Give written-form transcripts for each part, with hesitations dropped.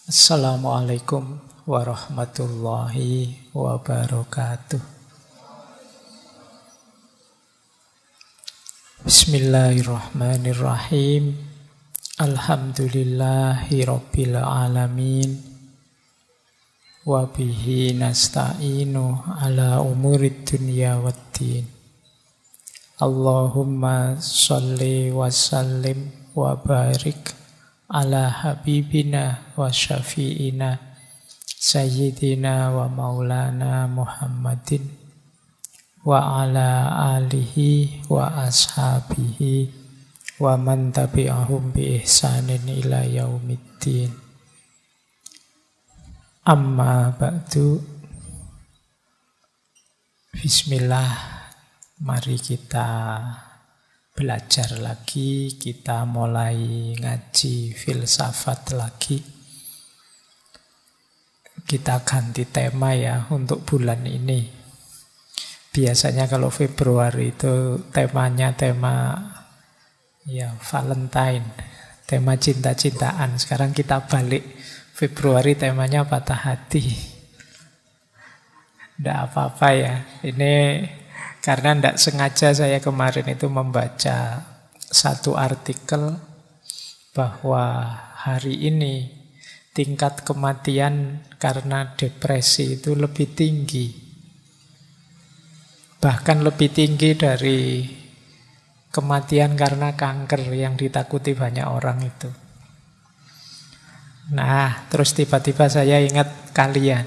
Assalamualaikum warahmatullahi wabarakatuh. Bismillahirrahmanirrahim. Alhamdulillahi rabbil alamin. Wa bihi nasta'inu ala umurid dunya waddin. Allahumma sholli wa sallim wa barik ala habibina wa syafi'ina sayyidina wa maulana Muhammadin wa ala alihi wa ashabihi wa man tabi'ahum bi ihsanin ila yaumiddin. Amma ba'du. Bismillah, mari kita belajar lagi, kita mulai ngaji filsafat lagi. Kita ganti tema ya untuk bulan ini. Biasanya kalau Februari itu temanya tema ya Valentine, tema cinta-cintaan. Sekarang kita balik, Februari temanya patah hati. Tidak apa-apa ya, ini karena tidak sengaja saya kemarin itu membaca satu artikel bahwa hari ini tingkat kematian karena depresi itu lebih tinggi. Bahkan lebih tinggi dari kematian karena kanker yang ditakuti banyak orang itu. Nah, terus tiba-tiba saya ingat kalian.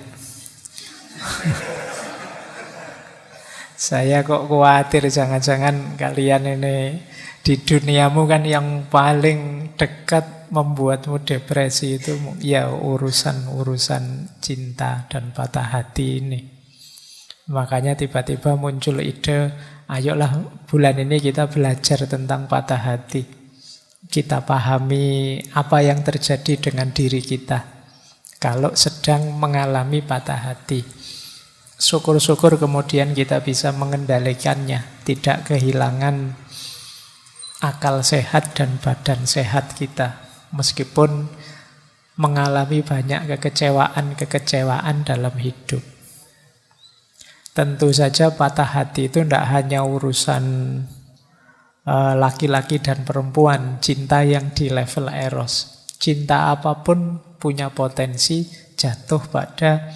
Saya kok khawatir jangan-jangan kalian ini di duniamu kan yang paling dekat membuatmu depresi itu ya urusan-urusan cinta dan patah hati ini. Makanya tiba-tiba muncul ide, ayolah bulan ini kita belajar tentang patah hati. Kita pahami apa yang terjadi dengan diri kita kalau sedang mengalami patah hati. Syukur-syukur kemudian kita bisa mengendalikannya, tidak kehilangan akal sehat dan badan sehat kita, meskipun mengalami banyak kekecewaan dalam hidup. Tentu saja patah hati itu tidak hanya urusan laki-laki dan perempuan, cinta yang di level eros. Cinta apapun punya potensi jatuh pada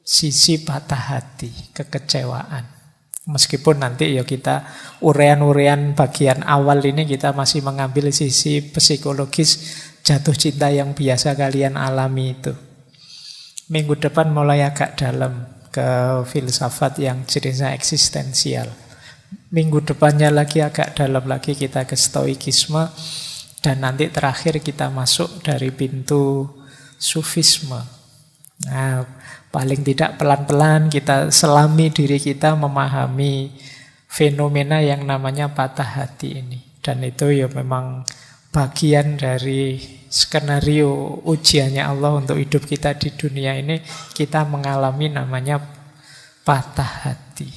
sisi patah hati, kekecewaan. Meskipun nanti ya kita urean-urean bagian awal ini kita masih mengambil sisi psikologis jatuh cinta yang biasa kalian alami itu. Minggu depan mulai agak dalam ke filsafat yang jenisnya eksistensial. Minggu depannya lagi agak dalam lagi kita ke stoikisme. Dan nanti terakhir kita masuk dari pintu sufisme. Nah, paling tidak pelan-pelan kita selami diri kita memahami fenomena yang namanya patah hati ini. Dan itu ya memang bagian dari skenario ujiannya Allah untuk hidup kita di dunia ini. Kita mengalami namanya patah hati.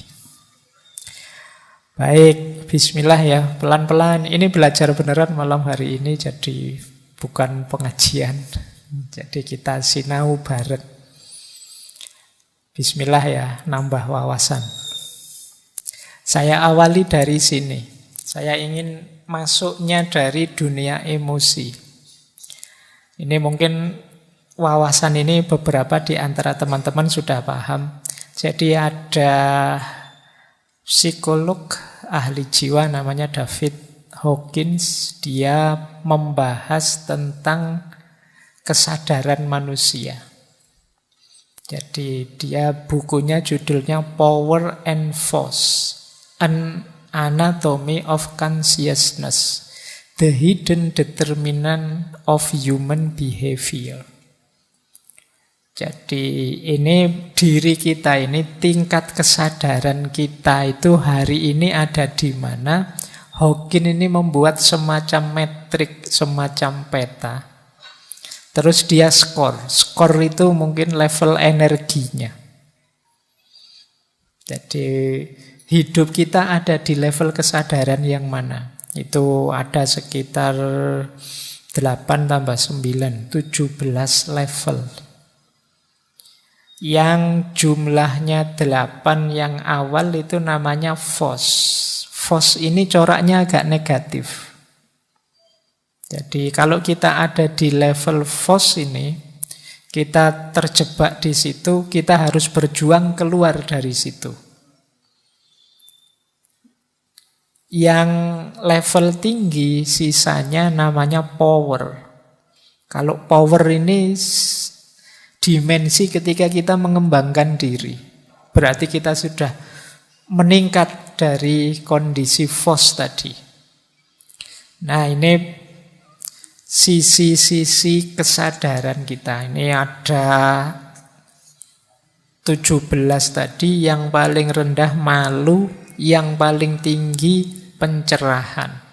Baik, bismillah ya, pelan-pelan. Ini belajar beneran malam hari ini, jadi bukan pengajian. Jadi kita sinau bareng. Bismillah ya, nambah wawasan. Saya awali dari sini. Saya ingin masuknya dari dunia emosi. Ini mungkin wawasan ini beberapa di antara teman-teman sudah paham. Jadi ada psikolog ahli jiwa namanya David Hawkins. Dia membahas tentang kesadaran manusia. Jadi dia bukunya judulnya Power and Force, An Anatomy of Consciousness, The Hidden Determinant of Human Behavior. Jadi ini diri kita ini, tingkat kesadaran kita itu hari ini ada di mana. Hawkins ini membuat semacam metrik, semacam peta. Terus dia skor. Skor itu mungkin level energinya. Jadi hidup kita ada di level kesadaran yang mana? Itu ada sekitar 8 tambah 9, 17 level. Yang jumlahnya 8 yang awal itu namanya fos. Fos ini coraknya agak negatif. Jadi kalau kita ada di level fos ini, kita terjebak di situ, kita harus berjuang keluar dari situ. Yang level tinggi sisanya namanya power. Kalau power ini dimensi ketika kita mengembangkan diri. Berarti kita sudah meningkat dari kondisi fos tadi. Nah, ini sisi-sisi kesadaran kita. Ini ada 17 tadi, yang paling rendah malu, yang paling tinggi pencerahan.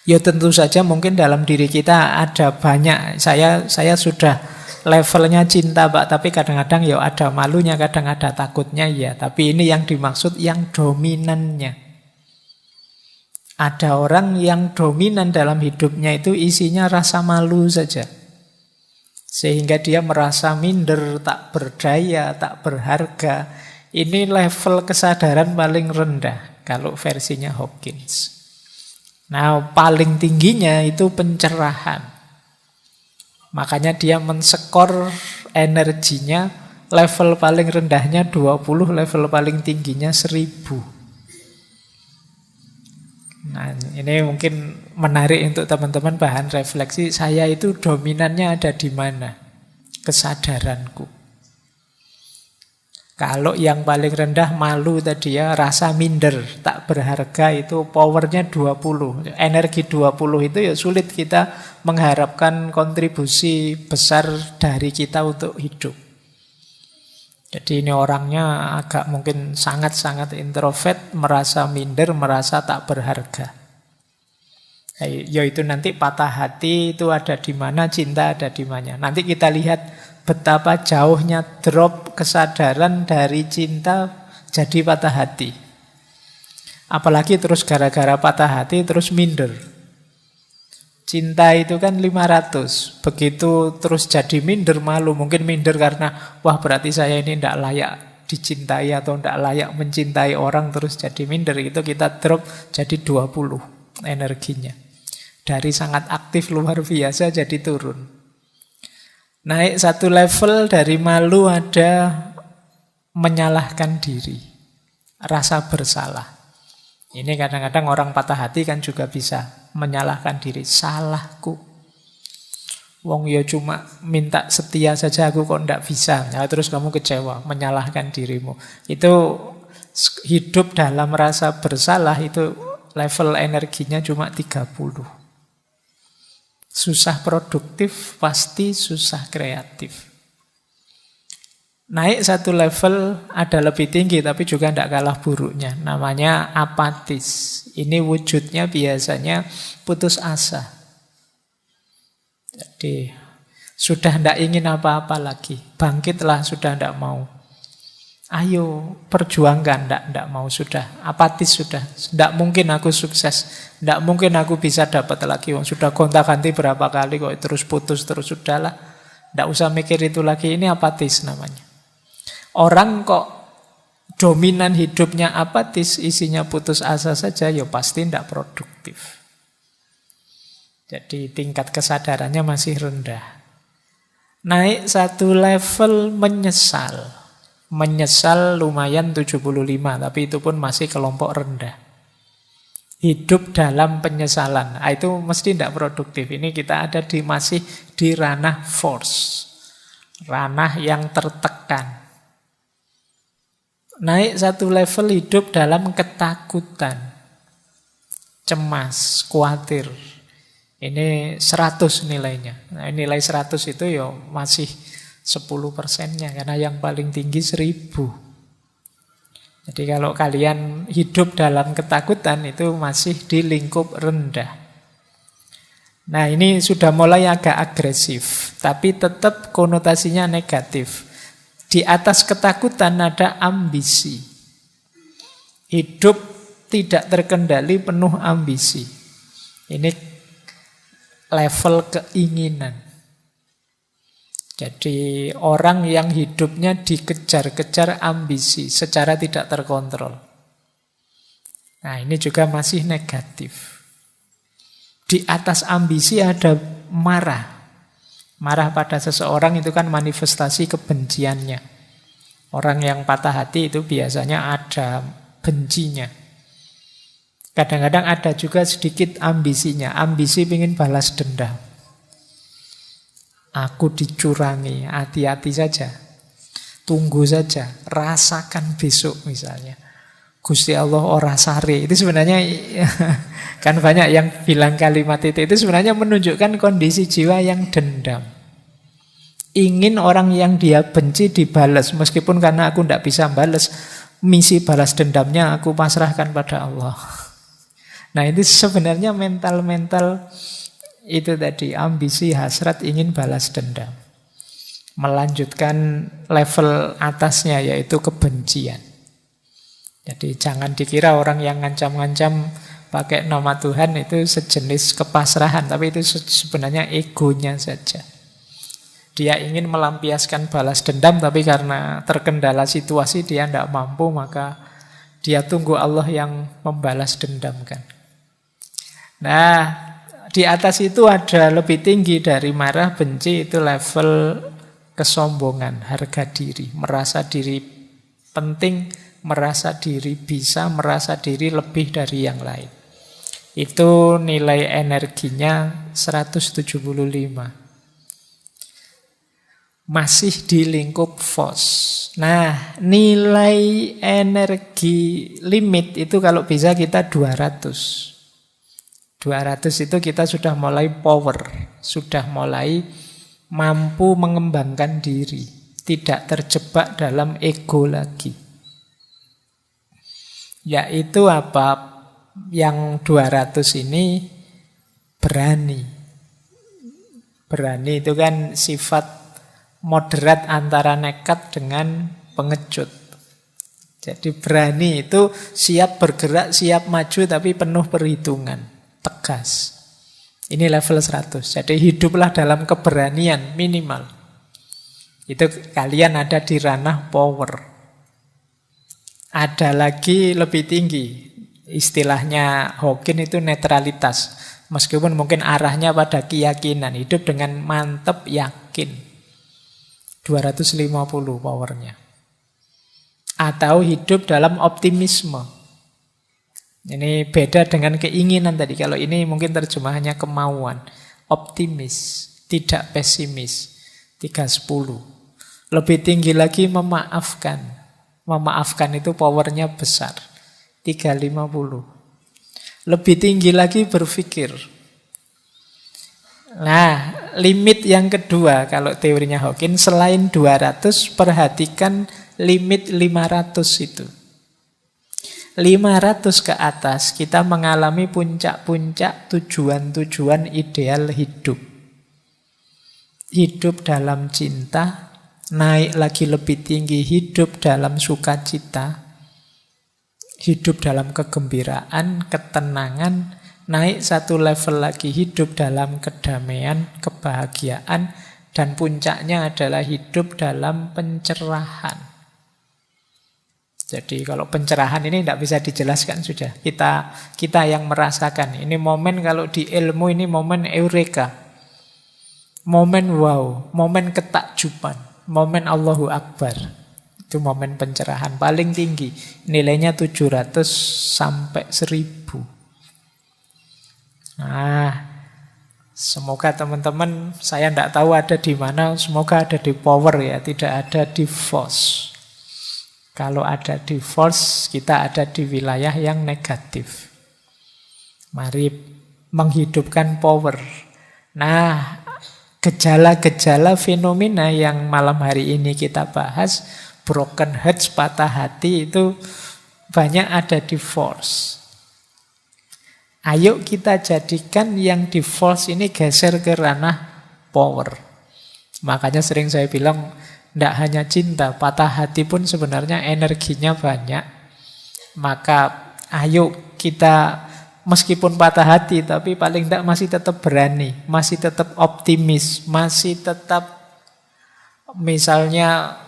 Ya tentu saja mungkin dalam diri kita ada banyak. Saya sudah levelnya cinta, Pak, tapi kadang-kadang ya ada malunya, kadang ada takutnya ya. Tapi ini yang dimaksud yang dominannya. Ada orang yang dominan dalam hidupnya itu isinya rasa malu saja. Sehingga dia merasa minder, tak berdaya, tak berharga. Ini level kesadaran paling rendah kalau versinya Hawkins. Nah, paling tingginya itu pencerahan. Makanya dia menskor energinya, level paling rendahnya 20, level paling tingginya 1000. Nah, ini mungkin menarik untuk teman-teman bahan refleksi. Saya itu dominannya ada di mana? Kesadaranku. Kalau yang paling rendah malu tadi ya, rasa minder, tak berharga, itu powernya 20. Energi 20 itu ya sulit kita mengharapkan kontribusi besar dari kita untuk hidup. Jadi ini orangnya agak mungkin sangat-sangat introvert, merasa minder, merasa tak berharga. Yaitu nanti patah hati itu ada di mana, cinta ada di mana. Nanti kita lihat betapa jauhnya drop kesadaran dari cinta jadi patah hati. Apalagi terus gara-gara patah hati terus minder. Cinta itu kan 500. Begitu terus jadi minder, malu. Mungkin minder karena, wah berarti saya ini tidak layak dicintai atau tidak layak mencintai orang, terus jadi minder. Itu kita drop jadi 20 energinya. Dari sangat aktif luar biasa jadi turun. Naik satu level dari malu ada menyalahkan diri. Rasa bersalah. Ini kadang-kadang orang patah hati kan juga bisa menyalahkan diri. Salahku. Wong ya cuma minta setia saja, aku kok ndak bisa. Nah, terus kamu kecewa, menyalahkan dirimu. Itu hidup dalam rasa bersalah, itu level energinya cuma 30. Susah produktif, pasti susah kreatif. Naik satu level ada lebih tinggi, tapi juga tidak kalah buruknya. Namanya apatis. Ini wujudnya biasanya putus asa. Jadi sudah tidak ingin apa-apa lagi. Bangkitlah, sudah tidak mau. Ayo perjuangkan, tidak mau, sudah apatis, sudah tidak mungkin aku sukses, tidak mungkin aku bisa dapat lagi, sudah gonta-ganti berapa kali kok terus putus terus, sudahlah, tidak usah mikir itu lagi. Ini apatis namanya. Orang kok dominan hidupnya apatis, isinya putus asa saja, ya pasti tidak produktif. Jadi tingkat kesadarannya masih rendah. Naik satu level menyesal. Menyesal lumayan 75, tapi itu pun masih kelompok rendah. Hidup dalam penyesalan, itu mesti tidak produktif. Ini kita ada masih di ranah force, ranah yang tertekan. Naik satu level hidup dalam ketakutan, cemas, khawatir. Ini 100 nilainya. Nah, nilai 100 itu ya masih 10%-nya, karena yang paling tinggi 1000. Jadi kalau kalian hidup dalam ketakutan itu masih di lingkup rendah. Nah, ini sudah mulai agak agresif, tapi tetap konotasinya negatif. Di atas ketakutan ada ambisi. Hidup tidak terkendali, penuh ambisi. Ini level keinginan. Jadi orang yang hidupnya dikejar-kejar ambisi secara tidak terkontrol. Nah, ini juga masih negatif. Di atas ambisi ada marah. Marah pada seseorang itu kan manifestasi kebenciannya. Orang yang patah hati itu biasanya ada bencinya. Kadang-kadang ada juga sedikit ambisinya. Ambisi ingin balas dendam. Aku dicurangi, hati-hati saja. Tunggu saja, rasakan besok misalnya. Gusti Allah ora sare. Itu sebenarnya kan banyak yang bilang kalimat itu sebenarnya menunjukkan kondisi jiwa yang dendam. Ingin orang yang dia benci dibalas, meskipun karena aku tidak bisa balas, misi balas dendamnya aku pasrahkan pada Allah. Nah, itu sebenarnya mental-mental itu tadi, ambisi, hasrat, ingin balas dendam. Melanjutkan level atasnya yaitu kebencian. Jadi jangan dikira orang yang ngancam-ngancam pakai nama Tuhan itu sejenis kepasrahan, tapi itu sebenarnya egonya saja. Dia ingin melampiaskan balas dendam, tapi karena terkendala situasi dia tidak mampu, maka dia tunggu Allah yang membalas dendamkan. Nah, di atas itu ada lebih tinggi dari marah, benci, itu level kesombongan, harga diri, merasa diri penting, merasa diri bisa, merasa diri lebih dari yang lain. Itu nilai energinya 175. Masih di lingkup FOS. Nah, nilai energi limit itu kalau bisa kita 200. 200 itu kita sudah mulai power, sudah mulai mampu mengembangkan diri, tidak terjebak dalam ego lagi. Yaitu apa? Yang 200 ini berani. Berani itu kan sifat moderat antara nekat dengan pengecut. Jadi berani itu siap bergerak, siap maju, tapi penuh perhitungan, tegas. Ini level 100. Jadi hiduplah dalam keberanian minimal. Itu kalian ada di ranah power. Ada lagi lebih tinggi. Istilahnya Hawking itu netralitas. Meskipun mungkin arahnya pada keyakinan. Hidup dengan mantap yakin. 250 powernya. Atau hidup dalam optimisme. Ini beda dengan keinginan tadi. Kalau ini mungkin terjemahannya kemauan. Optimis, tidak pesimis. 310. Lebih tinggi lagi memaafkan. Memaafkan itu powernya besar. 350. Lebih tinggi lagi berpikir. Nah, limit yang kedua kalau teorinya Hawking, selain 200, perhatikan limit 500 itu. 500 ke atas kita mengalami puncak-puncak tujuan-tujuan ideal hidup. Hidup dalam cinta, naik lagi lebih tinggi hidup dalam sukacita, hidup dalam kegembiraan, ketenangan, naik satu level lagi hidup dalam kedamaian, kebahagiaan, dan puncaknya adalah hidup dalam pencerahan. Jadi kalau pencerahan ini tidak bisa dijelaskan sudah. Kita yang merasakan. Ini momen kalau di ilmu ini momen eureka. Momen wow, momen ketakjuban, momen Allahu Akbar. Itu momen pencerahan paling tinggi. Nilainya 700 sampai 1000. Nah, semoga teman-teman, saya tidak tahu ada di mana, semoga ada di power ya, tidak ada di force. Kalau ada di force, kita ada di wilayah yang negatif. Mari menghidupkan power. Nah, gejala-gejala fenomena yang malam hari ini kita bahas, broken hearts, patah hati, itu banyak ada di force. Ayo kita jadikan yang di force ini geser ke ranah power. Makanya sering saya bilang, tidak hanya cinta, patah hati pun sebenarnya energinya banyak. Maka ayo kita meskipun patah hati, tapi paling tidak masih tetap berani, masih tetap optimis, masih tetap misalnya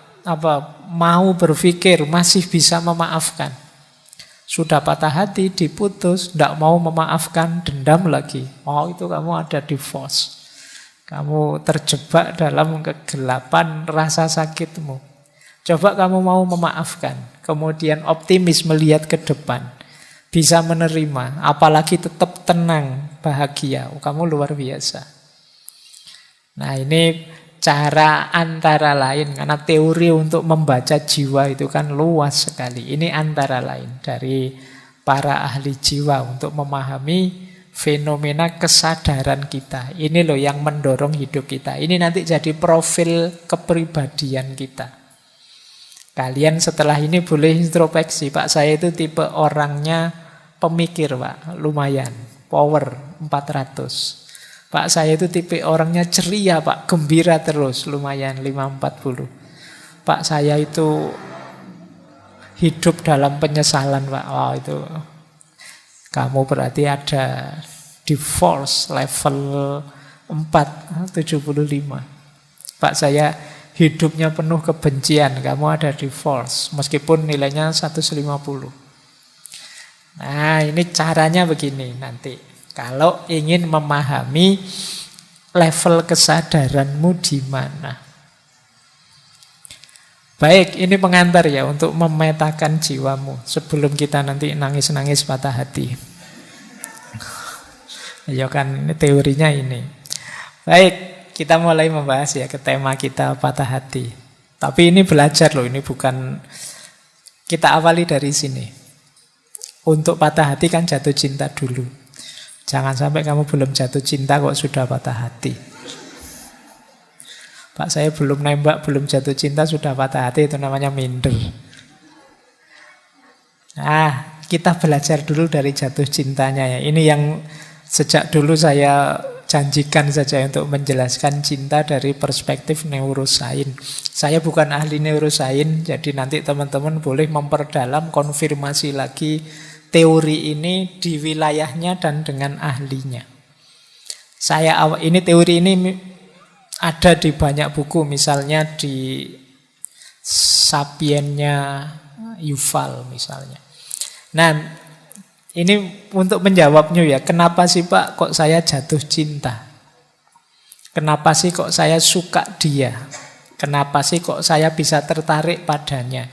mau berpikir, masih bisa memaafkan. Sudah patah hati, diputus, tidak mau memaafkan, dendam lagi. Oh, itu kamu ada divorce. Kamu terjebak dalam kegelapan rasa sakitmu. Coba kamu mau memaafkan, kemudian optimis melihat ke depan, bisa menerima, apalagi tetap tenang, bahagia. Oh, kamu luar biasa. Nah, ini cara antara lain, karena teori untuk membaca jiwa itu kan luas sekali. Ini antara lain dari para ahli jiwa untuk memahami fenomena kesadaran kita. Ini loh yang mendorong hidup kita. Ini nanti jadi profil kepribadian kita. Kalian setelah ini boleh introspeksi. Pak, saya itu tipe orangnya pemikir, Pak. Lumayan. Power 400. Pak, saya itu tipe orangnya ceria, Pak. Gembira terus. Lumayan 540. Pak, saya itu hidup dalam penyesalan, Pak. Oh, itu kamu berarti ada divorce level 475. Pak, saya hidupnya penuh kebencian, kamu ada divorce, meskipun nilainya 150. Nah, ini caranya begini nanti. Kalau ingin memahami level kesadaranmu di mana. Baik, ini pengantar ya untuk memetakan jiwamu sebelum kita nanti nangis-nangis patah hati. Ya kan, ini teorinya ini. Baik, kita mulai membahas ya ke tema kita patah hati. Tapi ini belajar loh, ini bukan kita awali dari sini. Untuk patah hati kan jatuh cinta dulu. Jangan sampai kamu belum jatuh cinta kok sudah patah hati. Pak, saya belum nembak, belum jatuh cinta, sudah patah hati, itu namanya minder. Nah, kita belajar dulu dari jatuh cintanya ya. Ini yang sejak dulu saya janjikan saja untuk menjelaskan cinta dari perspektif neurosains. Saya bukan ahli neurosains, jadi nanti teman-teman boleh memperdalam, konfirmasi lagi teori ini di wilayahnya dan dengan ahlinya. Ini teori ini ada di banyak buku, misalnya di Sapiennya Yuval misalnya. Nah, ini untuk menjawabnya ya, kenapa sih Pak kok saya jatuh cinta? Kenapa sih kok saya suka dia? Kenapa sih kok saya bisa tertarik padanya?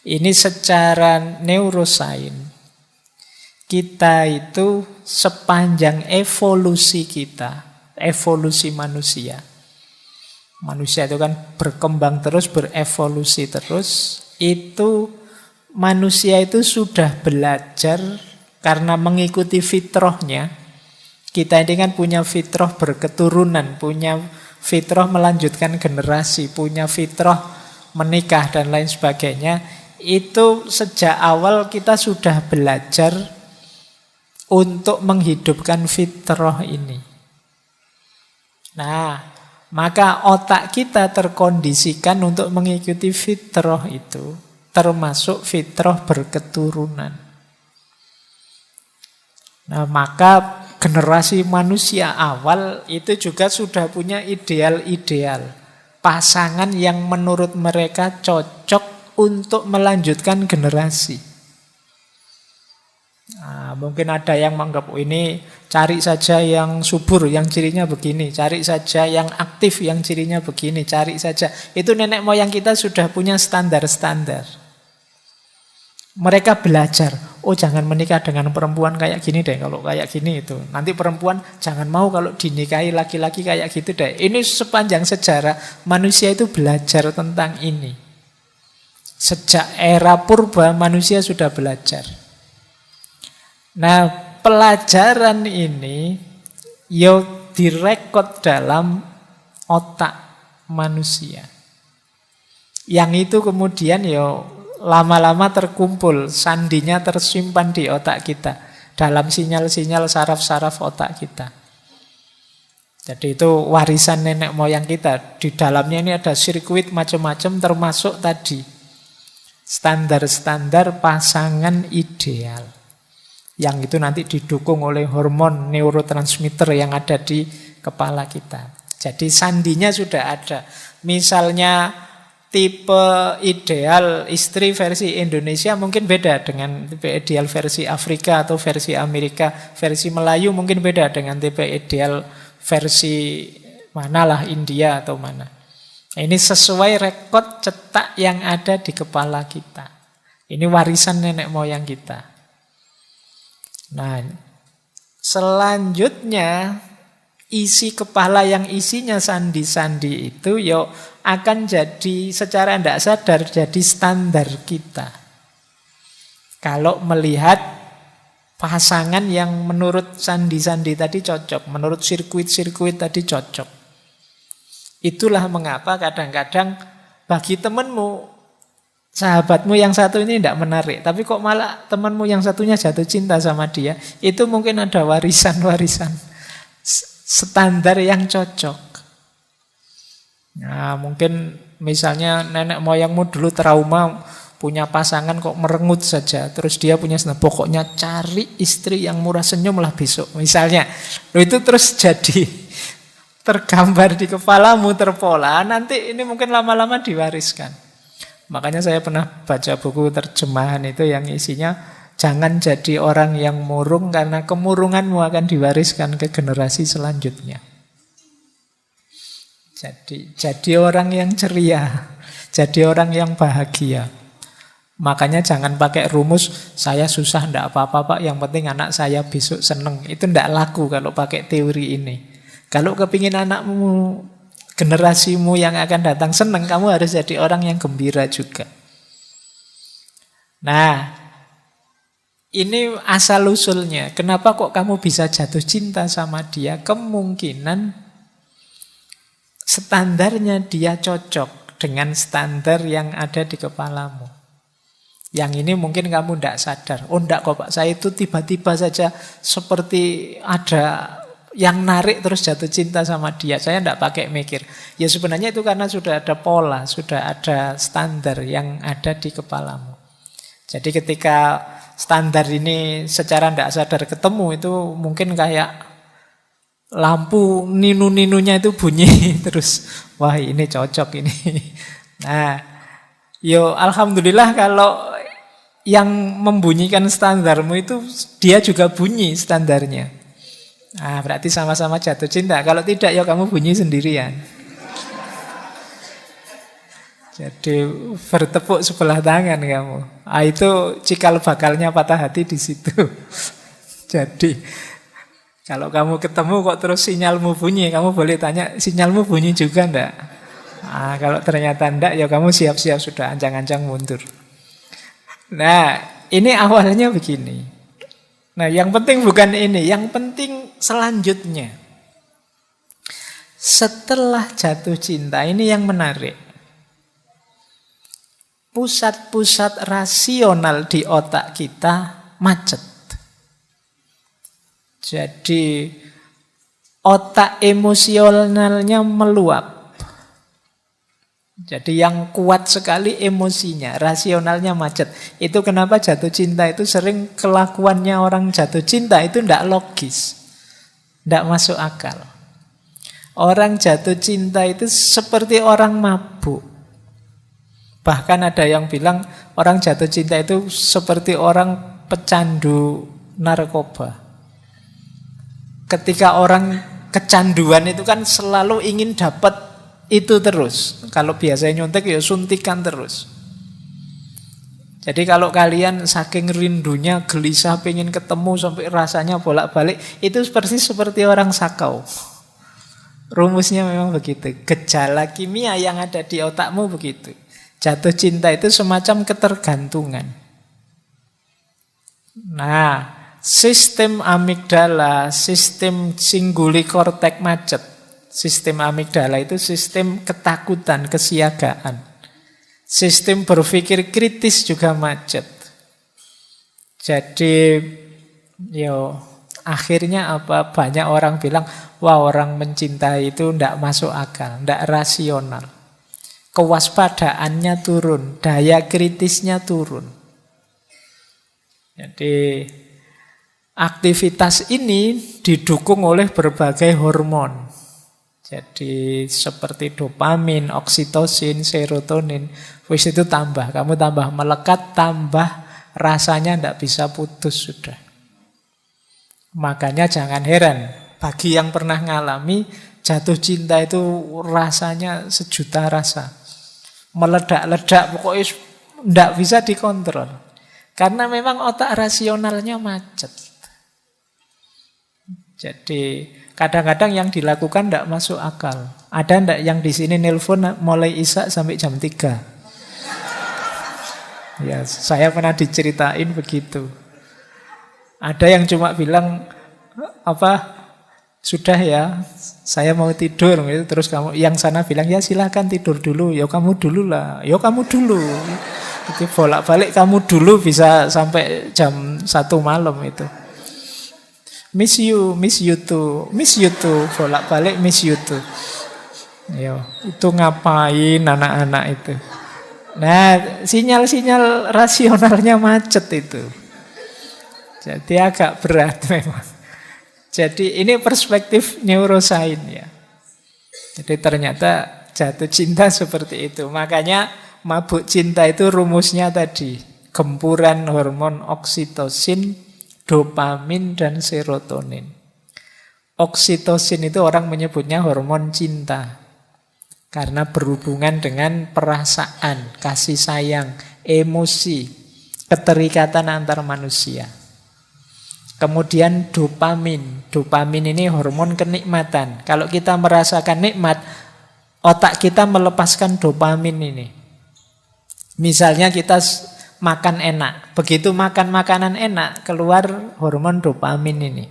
Ini secara neurosains, kita itu sepanjang evolusi kita, evolusi manusia. Manusia itu kan berkembang terus, berevolusi terus. Itu manusia itu sudah belajar karena mengikuti fitrahnya. Kita ini kan punya fitrah berketurunan, punya fitrah melanjutkan generasi, punya fitrah menikah dan lain sebagainya. Itu sejak awal kita sudah belajar untuk menghidupkan fitrah ini. Nah, maka otak kita terkondisikan untuk mengikuti fitrah itu, termasuk fitrah berketurunan. Nah, maka generasi manusia awal itu juga sudah punya ideal-ideal, pasangan yang menurut mereka cocok untuk melanjutkan generasi. Nah, mungkin ada yang menganggap ini cari saja yang subur, yang cirinya begini, cari saja yang aktif, yang cirinya begini, cari saja. Itu nenek moyang kita sudah punya standar-standar. Mereka belajar, oh jangan menikah dengan perempuan kayak gini deh, kalau kayak gini itu. Nanti perempuan jangan mau kalau dinikahi laki-laki kayak gitu deh. Ini sepanjang sejarah manusia itu belajar tentang ini. Sejak era purba manusia sudah belajar. Nah, pelajaran ini direkod dalam otak manusia. Yang itu kemudian lama-lama terkumpul, sandinya tersimpan di otak kita, dalam sinyal-sinyal saraf-saraf otak kita. Jadi itu warisan nenek moyang kita. Di dalamnya ini ada sirkuit macam-macam, termasuk tadi standar-standar pasangan ideal Yang itu nanti didukung oleh hormon neurotransmitter yang ada di kepala kita. Jadi sandinya sudah ada. Misalnya tipe ideal istri versi Indonesia mungkin beda dengan tipe ideal versi Afrika atau versi Amerika. Versi Melayu mungkin beda dengan tipe ideal versi manalah, India atau mana. Ini sesuai rekod cetak yang ada di kepala kita. Ini warisan nenek moyang kita. Nah, selanjutnya isi kepala yang isinya sandi-sandi itu akan jadi secara tidak sadar jadi standar kita. Kalau melihat pasangan yang menurut sandi-sandi tadi cocok, menurut sirkuit-sirkuit tadi cocok. Itulah mengapa kadang-kadang bagi temanmu, sahabatmu yang satu ini tidak menarik, tapi kok malah temanmu yang satunya jatuh cinta sama dia, itu mungkin ada warisan-warisan standar yang cocok. Nah, mungkin misalnya nenek moyangmu dulu trauma punya pasangan kok merengut saja, terus dia punya pokoknya cari istri yang murah senyum lah besok, misalnya. Itu terus jadi tergambar di kepalamu, terpola, nanti ini mungkin lama-lama diwariskan. Makanya saya pernah baca buku terjemahan itu yang isinya jangan jadi orang yang murung karena kemurunganmu akan diwariskan ke generasi selanjutnya. Jadi orang yang ceria, jadi orang yang bahagia. Makanya jangan pakai rumus saya susah ndak apa-apa Pak, yang penting anak saya besok seneng. Itu ndak laku kalau pakai teori ini. Kalau kepingin anakmu, generasimu yang akan datang senang, kamu harus jadi orang yang gembira juga. Nah, ini asal-usulnya. Kenapa kok kamu bisa jatuh cinta sama dia? Kemungkinan standarnya dia cocok dengan standar yang ada di kepalamu. Yang ini mungkin kamu tidak sadar. Oh enggak kok Pak, saya itu tiba-tiba saja seperti ada yang narik terus jatuh cinta sama dia. Saya tidak pakai mikir. Ya sebenarnya itu karena sudah ada pola, sudah ada standar yang ada di kepalamu. Jadi ketika standar ini secara tidak sadar ketemu, itu mungkin kayak lampu ninu-ninunya itu bunyi terus. Wah ini cocok ini. Nah, alhamdulillah kalau yang membunyikan standarmu itu dia juga bunyi standarnya. Nah, berarti sama-sama jatuh cinta. Kalau tidak, kamu bunyi sendirian. Jadi bertepuk sebelah tangan kamu. Itu cikal bakalnya patah hati di situ. Jadi kalau kamu ketemu kok terus sinyalmu bunyi, kamu boleh tanya sinyalmu bunyi juga enggak? Nah, kalau ternyata enggak, kamu siap-siap sudah ancang-ancang mundur. Nah, ini awalnya begini. Nah, yang penting bukan ini, yang penting selanjutnya. Setelah jatuh cinta, ini yang menarik. Pusat-pusat rasional di otak kita macet. Jadi otak emosionalnya meluap. Jadi yang kuat sekali emosinya, rasionalnya macet. Itu kenapa jatuh cinta itu sering kelakuannya orang jatuh cinta itu tidak logis, tidak masuk akal. Orang jatuh cinta itu seperti orang mabuk. Bahkan ada yang bilang orang jatuh cinta itu seperti orang pecandu narkoba. Ketika orang kecanduan itu kan selalu ingin dapat itu terus. Kalau biasanya nyuntik suntikan terus. Jadi kalau kalian saking rindunya gelisah pengen ketemu sampai rasanya bolak-balik, itu persis seperti orang sakau. Rumusnya memang begitu. Gejala kimia yang ada di otakmu begitu. Jatuh cinta itu semacam ketergantungan. Nah, sistem amigdala, sistem cinguli kortek macet. Sistem amigdala itu sistem ketakutan, kesiagaan. Sistem berpikir kritis juga macet. Jadi, akhirnya apa? Banyak orang bilang, wah orang mencintai itu tidak masuk akal, tidak rasional. Kewaspadaannya turun, daya kritisnya turun. Jadi Aktivitas ini didukung oleh berbagai hormon. Jadi seperti dopamin, oksitosin, serotonin, wis itu tambah. Kamu tambah melekat, tambah rasanya tidak bisa putus sudah. Makanya jangan heran, bagi yang pernah ngalami jatuh cinta itu rasanya sejuta rasa. Meledak-ledak, pokoknya tidak bisa dikontrol. Karena memang otak rasionalnya macet. Jadi kadang-kadang yang dilakukan tidak masuk akal. Ada ndak yang di sini nelpon mulai isak sampai jam 3? Ya, saya pernah diceritain begitu. Ada yang cuma bilang sudah ya, saya mau tidur gitu. Terus yang sana bilang ya silahkan tidur dulu. Ya kamu dulu lah. Ya kamu dulu. Itu bolak-balik kamu dulu bisa sampai jam 1 malam itu. Miss you too, bolak-balik miss you too. Yo, itu ngapain anak-anak itu? Nah, sinyal-sinyal rasionalnya macet itu. Jadi agak berat memang. Jadi ini perspektif neuroscience ya. Jadi ternyata jatuh cinta seperti itu. Makanya mabuk cinta itu rumusnya tadi. Gempuran hormon oksitosin, dopamin dan serotonin. Oksitosin itu orang menyebutnya hormon cinta. Karena berhubungan dengan perasaan, kasih sayang, emosi, keterikatan antar manusia. Kemudian dopamin. Dopamin ini hormon kenikmatan. Kalau kita merasakan nikmat, otak kita melepaskan dopamin ini. Misalnya kita makan enak. Begitu makan makanan enak, keluar hormon dopamin ini.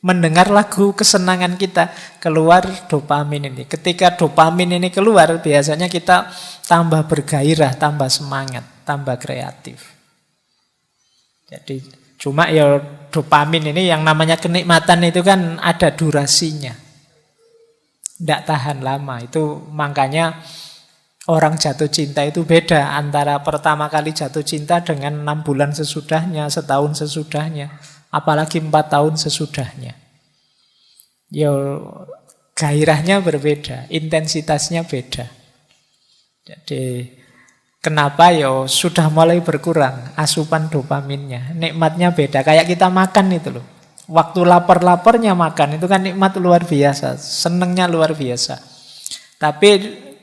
Mendengar lagu kesenangan kita, keluar dopamin ini. Ketika dopamin ini keluar, biasanya kita tambah bergairah, tambah semangat, tambah kreatif. Jadi cuma ya dopamin ini yang namanya kenikmatan itu kan ada durasinya. Tidak tahan lama. Itu makanya orang jatuh cinta itu beda antara pertama kali jatuh cinta dengan 6 bulan sesudahnya, setahun sesudahnya, apalagi 4 tahun sesudahnya. Ya, gairahnya berbeda, intensitasnya beda. Jadi kenapa ya sudah mulai berkurang asupan dopaminnya, nikmatnya beda. Kayak kita makan itu loh. Waktu lapar-laparnya makan itu kan nikmat luar biasa, senengnya luar biasa. Tapi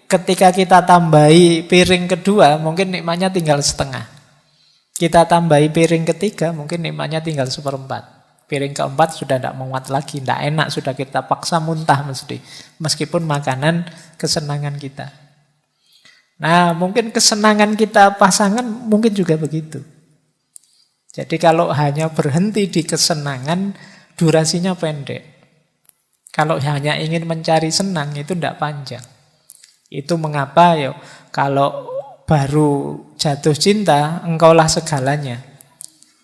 ketika kita tambahi piring kedua, mungkin nikmatnya tinggal setengah. Kita tambahi piring ketiga, mungkin nikmatnya tinggal 1/4. Piring keempat sudah tidak muat lagi, tidak enak, sudah kita paksa muntah mesti. Meskipun makanan kesenangan kita. Nah, mungkin kesenangan kita pasangan mungkin juga begitu. Jadi kalau hanya berhenti di kesenangan, durasinya pendek. Kalau hanya ingin mencari senang, itu tidak panjang. Itu mengapa ya kalau baru jatuh cinta, engkaulah segalanya.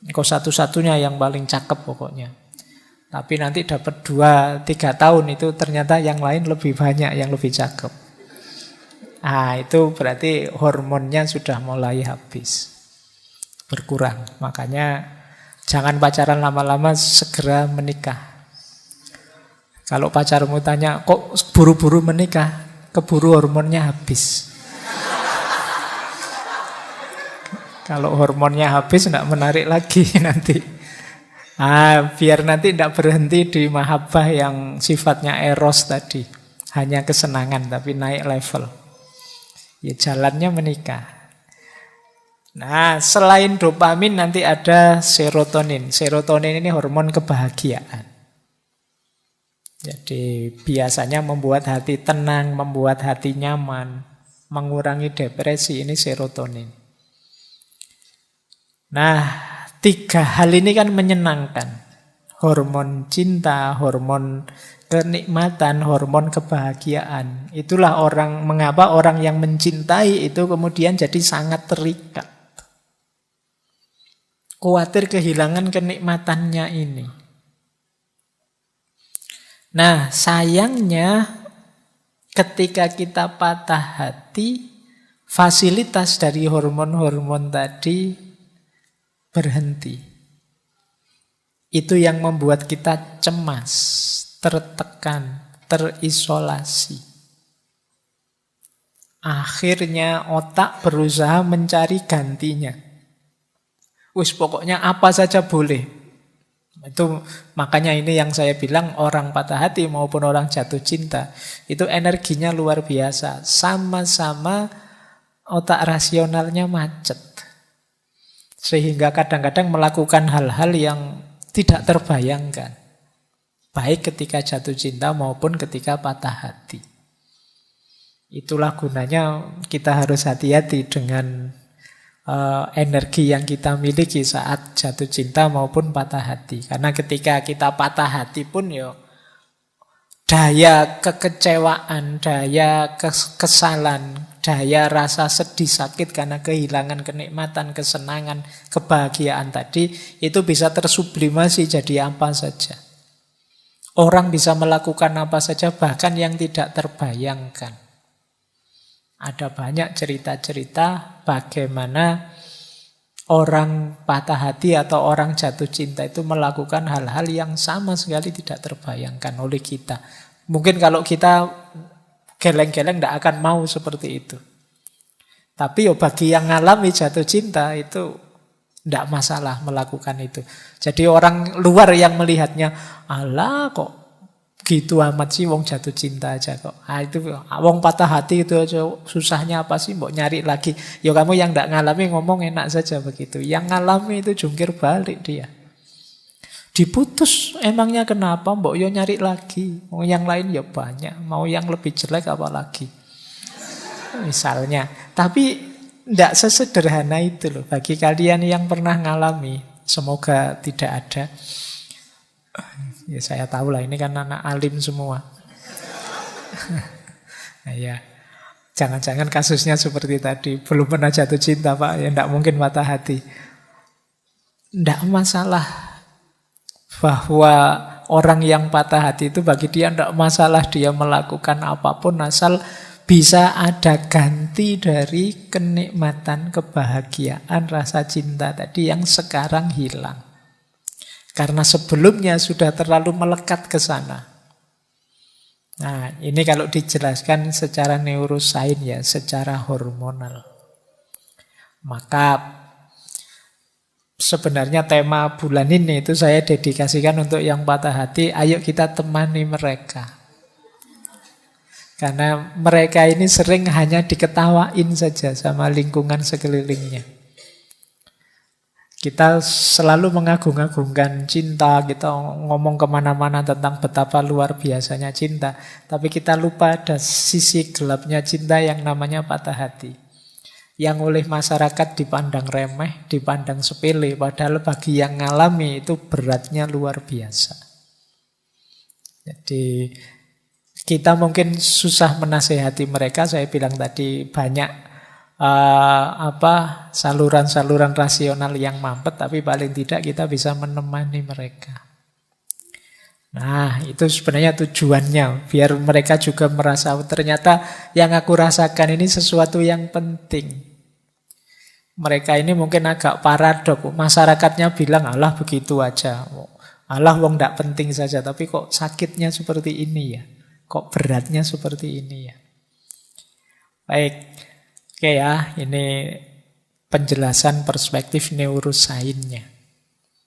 Engkau satu-satunya yang paling cakep pokoknya. Tapi nanti dapat 2-3 tahun itu ternyata yang lain lebih banyak yang lebih cakep. Ah, itu berarti hormonnya sudah mulai habis. Berkurang. Makanya jangan pacaran lama-lama, segera menikah. Kalau pacarmu tanya, kok buru-buru menikah? Keburu hormonnya habis. Kalau hormonnya habis tidak menarik lagi nanti. Biar nanti tidak berhenti di mahabbah yang sifatnya eros tadi. Hanya kesenangan tapi naik level. Ya jalannya menikah. Nah, selain dopamin nanti ada serotonin. Serotonin ini hormon kebahagiaan. Jadi biasanya membuat hati tenang, membuat hati nyaman, mengurangi depresi, ini serotonin. Nah, 3 hal ini kan menyenangkan. Hormon cinta, hormon kenikmatan, hormon kebahagiaan. Itulah mengapa orang yang mencintai itu kemudian jadi sangat terikat. Khawatir kehilangan kenikmatannya ini. Nah, sayangnya ketika kita patah hati, fasilitas dari hormon-hormon tadi berhenti. Itu yang membuat kita cemas, tertekan, terisolasi. Akhirnya otak berusaha mencari gantinya. Wis pokoknya apa saja boleh. Itu makanya ini yang saya bilang orang patah hati maupun orang jatuh cinta itu energinya luar biasa. Sama-sama otak rasionalnya macet. Sehingga kadang-kadang melakukan hal-hal yang tidak terbayangkan. Baik ketika jatuh cinta maupun ketika patah hati. Itulah gunanya kita harus hati-hati dengan energi yang kita miliki saat jatuh cinta maupun patah hati. Karena ketika kita patah hati pun daya kekecewaan, daya kesalahan, daya rasa sedih sakit karena kehilangan kenikmatan, kesenangan, kebahagiaan tadi itu bisa tersublimasi jadi apa saja. Orang bisa melakukan apa saja bahkan yang tidak terbayangkan. Ada banyak cerita-cerita bagaimana orang patah hati atau orang jatuh cinta itu melakukan hal-hal yang sama sekali tidak terbayangkan oleh kita. Mungkin kalau kita geleng-geleng tidak akan mau seperti itu. Tapi bagi yang ngalami jatuh cinta itu tidak masalah melakukan itu. Jadi orang luar yang melihatnya, alah kok gitu amat sih wong jatuh cinta aja kok. Itu wong patah hati itu aja susahnya apa sih mbok nyari lagi. Ya kamu yang tidak ngalami ngomong enak saja begitu. Yang ngalami itu jungkir balik dia. Diputus emangnya kenapa mbok yo nyari lagi. Mau yang lain ya banyak, mau yang lebih jelek apa lagi. Misalnya. Tapi tidak sesederhana itu loh. Bagi kalian yang pernah ngalami, semoga tidak ada. Ya saya tahu lah, ini kan anak alim semua. Nah, ya, jangan-jangan kasusnya seperti tadi, belum pernah jatuh cinta Pak, ya tidak mungkin patah hati. Tidak masalah bahwa orang yang patah hati itu bagi dia tidak masalah dia melakukan apapun asal bisa ada ganti dari kenikmatan, kebahagiaan, rasa cinta tadi yang sekarang hilang. Karena sebelumnya sudah terlalu melekat ke sana. Nah, ini kalau dijelaskan secara neurosains ya, secara hormonal. Maka sebenarnya tema bulan ini itu saya dedikasikan untuk yang patah hati, ayo kita temani mereka. Karena mereka ini sering hanya diketawain saja sama lingkungan sekelilingnya. Kita selalu mengagung-agungkan cinta, kita ngomong kemana-mana tentang betapa luar biasanya cinta. Tapi kita lupa ada sisi gelapnya cinta yang namanya patah hati. Yang oleh masyarakat dipandang remeh, dipandang sepele. Padahal bagi yang ngalami itu beratnya luar biasa. Jadi kita mungkin susah menasehati mereka. Saya bilang tadi banyak saluran-saluran rasional yang mampet, tapi paling tidak kita bisa menemani mereka. Nah, itu sebenarnya tujuannya, biar mereka juga merasa ternyata yang aku rasakan ini sesuatu yang penting. Mereka ini mungkin agak paradok, masyarakatnya bilang alah begitu aja, alah wong ndak penting saja, tapi kok sakitnya seperti ini ya, kok beratnya seperti ini ya. Baik. Oke ya, ini penjelasan perspektif neurosainsnya.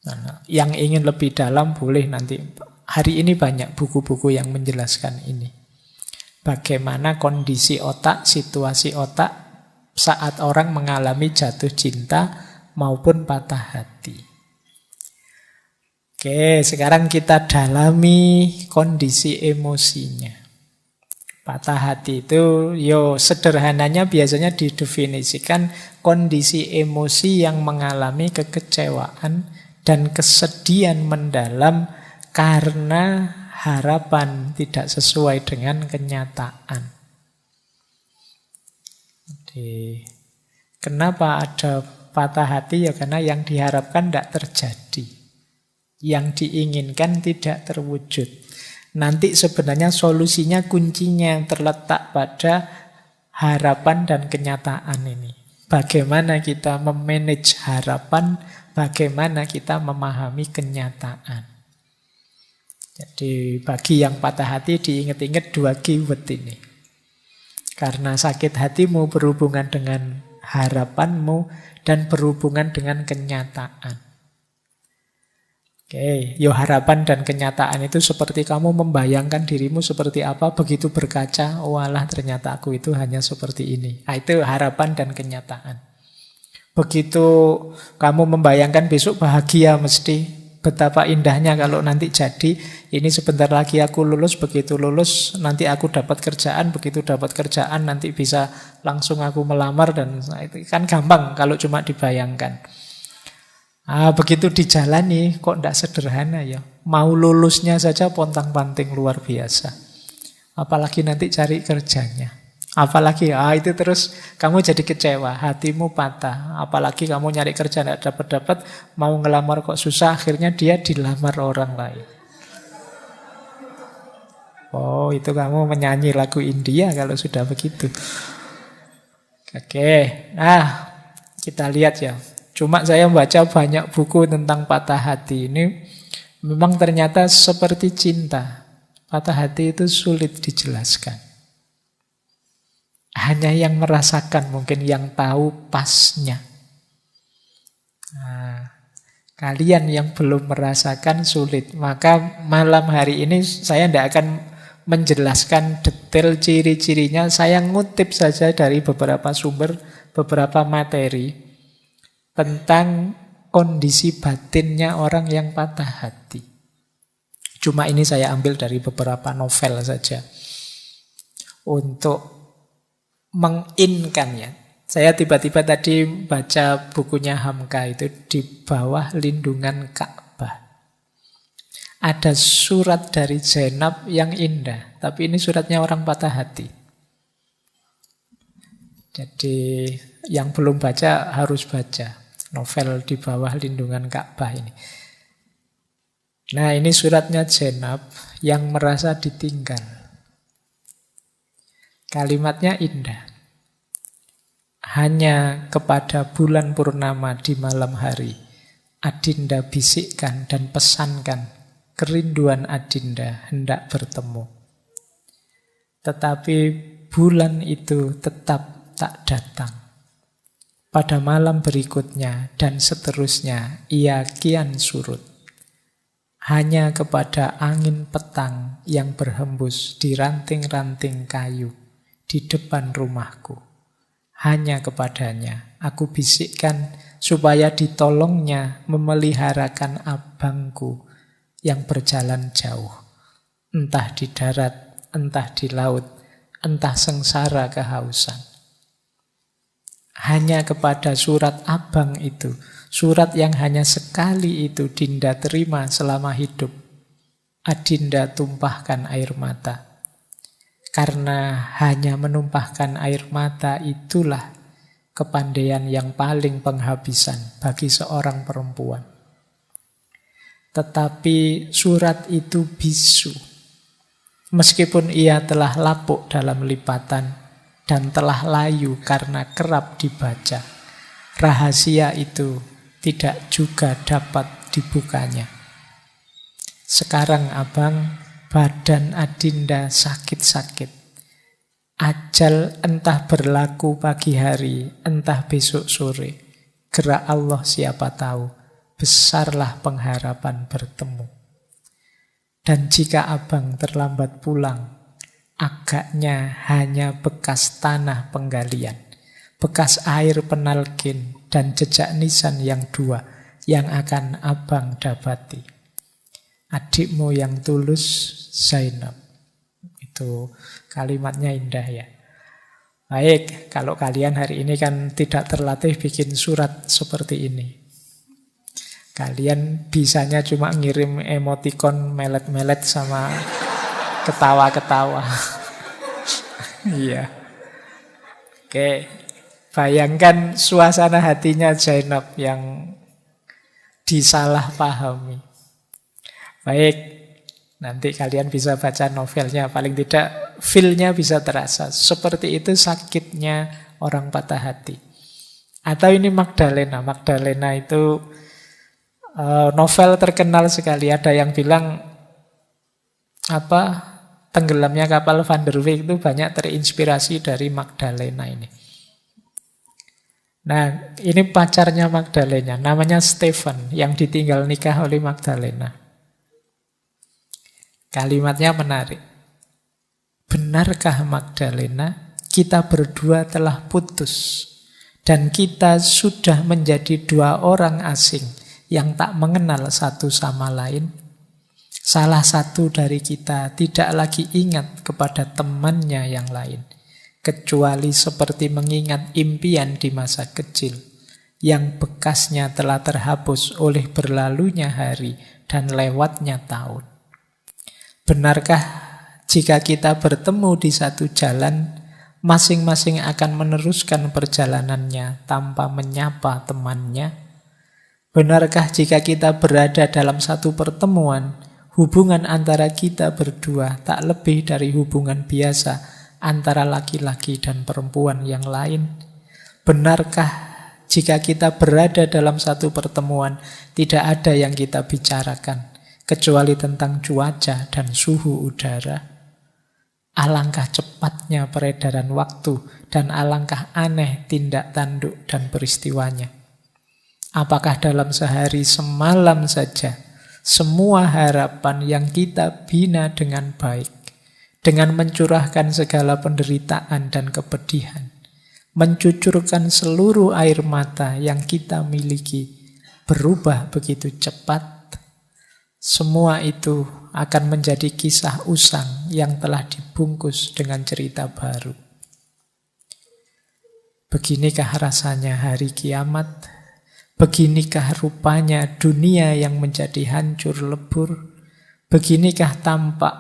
Nah, yang ingin lebih dalam boleh nanti. Hari ini banyak buku-buku yang menjelaskan ini. Bagaimana kondisi otak, situasi otak saat orang mengalami jatuh cinta maupun patah hati. Oke, sekarang kita dalami kondisi emosinya. Patah hati itu, sederhananya biasanya didefinisikan kondisi emosi yang mengalami kekecewaan dan kesedihan mendalam karena harapan tidak sesuai dengan kenyataan. Jadi, kenapa ada patah hati? Ya karena yang diharapkan tidak terjadi. Yang diinginkan tidak terwujud. Nanti sebenarnya solusinya, kuncinya terletak pada harapan dan kenyataan ini. Bagaimana kita memanage harapan, bagaimana kita memahami kenyataan. Jadi bagi yang patah hati diingat-ingat dua keyword ini. Karena sakit hatimu berhubungan dengan harapanmu dan berhubungan dengan kenyataan. Oke, yo harapan dan kenyataan itu seperti kamu membayangkan dirimu seperti apa, begitu berkaca, oh alah ternyata aku itu hanya seperti ini. Nah, itu harapan dan kenyataan. Begitu kamu membayangkan besok bahagia mesti, betapa indahnya kalau nanti jadi, ini sebentar lagi aku lulus, begitu lulus nanti aku dapat kerjaan, begitu dapat kerjaan nanti bisa langsung aku melamar, dan itu kan gampang kalau cuma dibayangkan. Begitu dijalani kok tidak sederhana ya. Mau lulusnya saja pontang-panting luar biasa. Apalagi nanti cari kerjanya. Apalagi itu terus kamu jadi kecewa, hatimu patah. Apalagi kamu nyari kerja tidak dapat-dapat, mau ngelamar kok susah, akhirnya dia dilamar orang lain. Oh, itu kamu menyanyi lagu India kalau sudah begitu. Oke, kita lihat ya. Cuma saya baca banyak buku tentang patah hati ini, memang ternyata seperti cinta. Patah hati itu sulit dijelaskan. Hanya yang merasakan mungkin yang tahu pasnya. Kalian yang belum merasakan sulit. Maka malam hari ini saya tidak akan menjelaskan detail ciri-cirinya. Saya ngutip saja dari beberapa sumber, beberapa materi tentang kondisi batinnya orang yang patah hati. Cuma ini saya ambil dari beberapa novel saja untuk menginkannya. Saya tiba-tiba tadi baca bukunya Hamka itu Di Bawah Lindungan Ka'bah. Ada surat dari Zainab yang indah, tapi ini suratnya orang patah hati. Jadi yang belum baca harus baca novel Di Bawah Lindungan Ka'bah ini. Nah, ini suratnya Zainab yang merasa ditinggal. Kalimatnya indah. Hanya kepada bulan purnama di malam hari, Adinda bisikkan dan pesankan, kerinduan Adinda hendak bertemu. Tetapi bulan itu tetap tak datang. Pada malam berikutnya dan seterusnya ia kian surut. Hanya kepada angin petang yang berhembus di ranting-ranting kayu di depan rumahku. Hanya kepadanya aku bisikkan supaya ditolongnya memeliharakan abangku yang berjalan jauh. Entah di darat, entah di laut, entah sengsara kehausan. Hanya kepada surat abang itu, surat yang hanya sekali itu Dinda terima selama hidup, Adinda tumpahkan air mata. Karena hanya menumpahkan air mata itulah kepandaian yang paling penghabisan bagi seorang perempuan. Tetapi surat itu bisu. Meskipun ia telah lapuk dalam lipatan dan telah layu karena kerap dibaca, rahasia itu tidak juga dapat dibukanya. Sekarang abang, badan Adinda sakit-sakit. Ajal entah berlaku pagi hari, entah besok sore. Gerak Allah siapa tahu, besarlah pengharapan bertemu. Dan jika abang terlambat pulang, agaknya hanya bekas tanah penggalian, bekas air penalkin, dan jejak nisan yang dua yang akan abang dapati. Adikmu yang tulus, Zainab. Itu kalimatnya indah ya. Baik, kalau kalian hari ini kan tidak terlatih bikin surat seperti ini. Kalian bisanya cuma ngirim emoticon melet-melet sama ketawa-ketawa. Iya. Oke. Bayangkan suasana hatinya Zainab yang disalahpahami. Baik. Nanti kalian bisa baca novelnya. Paling tidak feel-nya bisa terasa. Seperti itu sakitnya orang patah hati. Atau ini Magdalena. Magdalena itu novel terkenal sekali. Ada yang bilang apa tenggelamnya kapal Van der Weyck itu banyak terinspirasi dari Magdalena ini. Nah, ini pacarnya Magdalena, namanya Stephen, yang ditinggal nikah oleh Magdalena. Kalimatnya menarik. Benarkah Magdalena, kita berdua telah putus, dan kita sudah menjadi dua orang asing yang tak mengenal satu sama lain? Salah satu dari kita tidak lagi ingat kepada temannya yang lain, kecuali seperti mengingat impian di masa kecil yang bekasnya telah terhapus oleh berlalunya hari dan lewatnya tahun. Benarkah jika kita bertemu di satu jalan, masing-masing akan meneruskan perjalanannya tanpa menyapa temannya? Benarkah jika kita berada dalam satu pertemuan, hubungan antara kita berdua tak lebih dari hubungan biasa antara laki-laki dan perempuan yang lain? Benarkah jika kita berada dalam satu pertemuan, tidak ada yang kita bicarakan kecuali tentang cuaca dan suhu udara? Alangkah cepatnya peredaran waktu dan alangkah aneh tindak tanduk dan peristiwanya. Apakah dalam sehari semalam saja semua harapan yang kita bina dengan baik, dengan mencurahkan segala penderitaan dan kepedihan, mencucurkan seluruh air mata yang kita miliki, berubah begitu cepat? Semua itu akan menjadi kisah usang yang telah dibungkus dengan cerita baru. Beginikah rasanya hari kiamat? Beginikah rupanya dunia yang menjadi hancur lebur? Beginikah tampak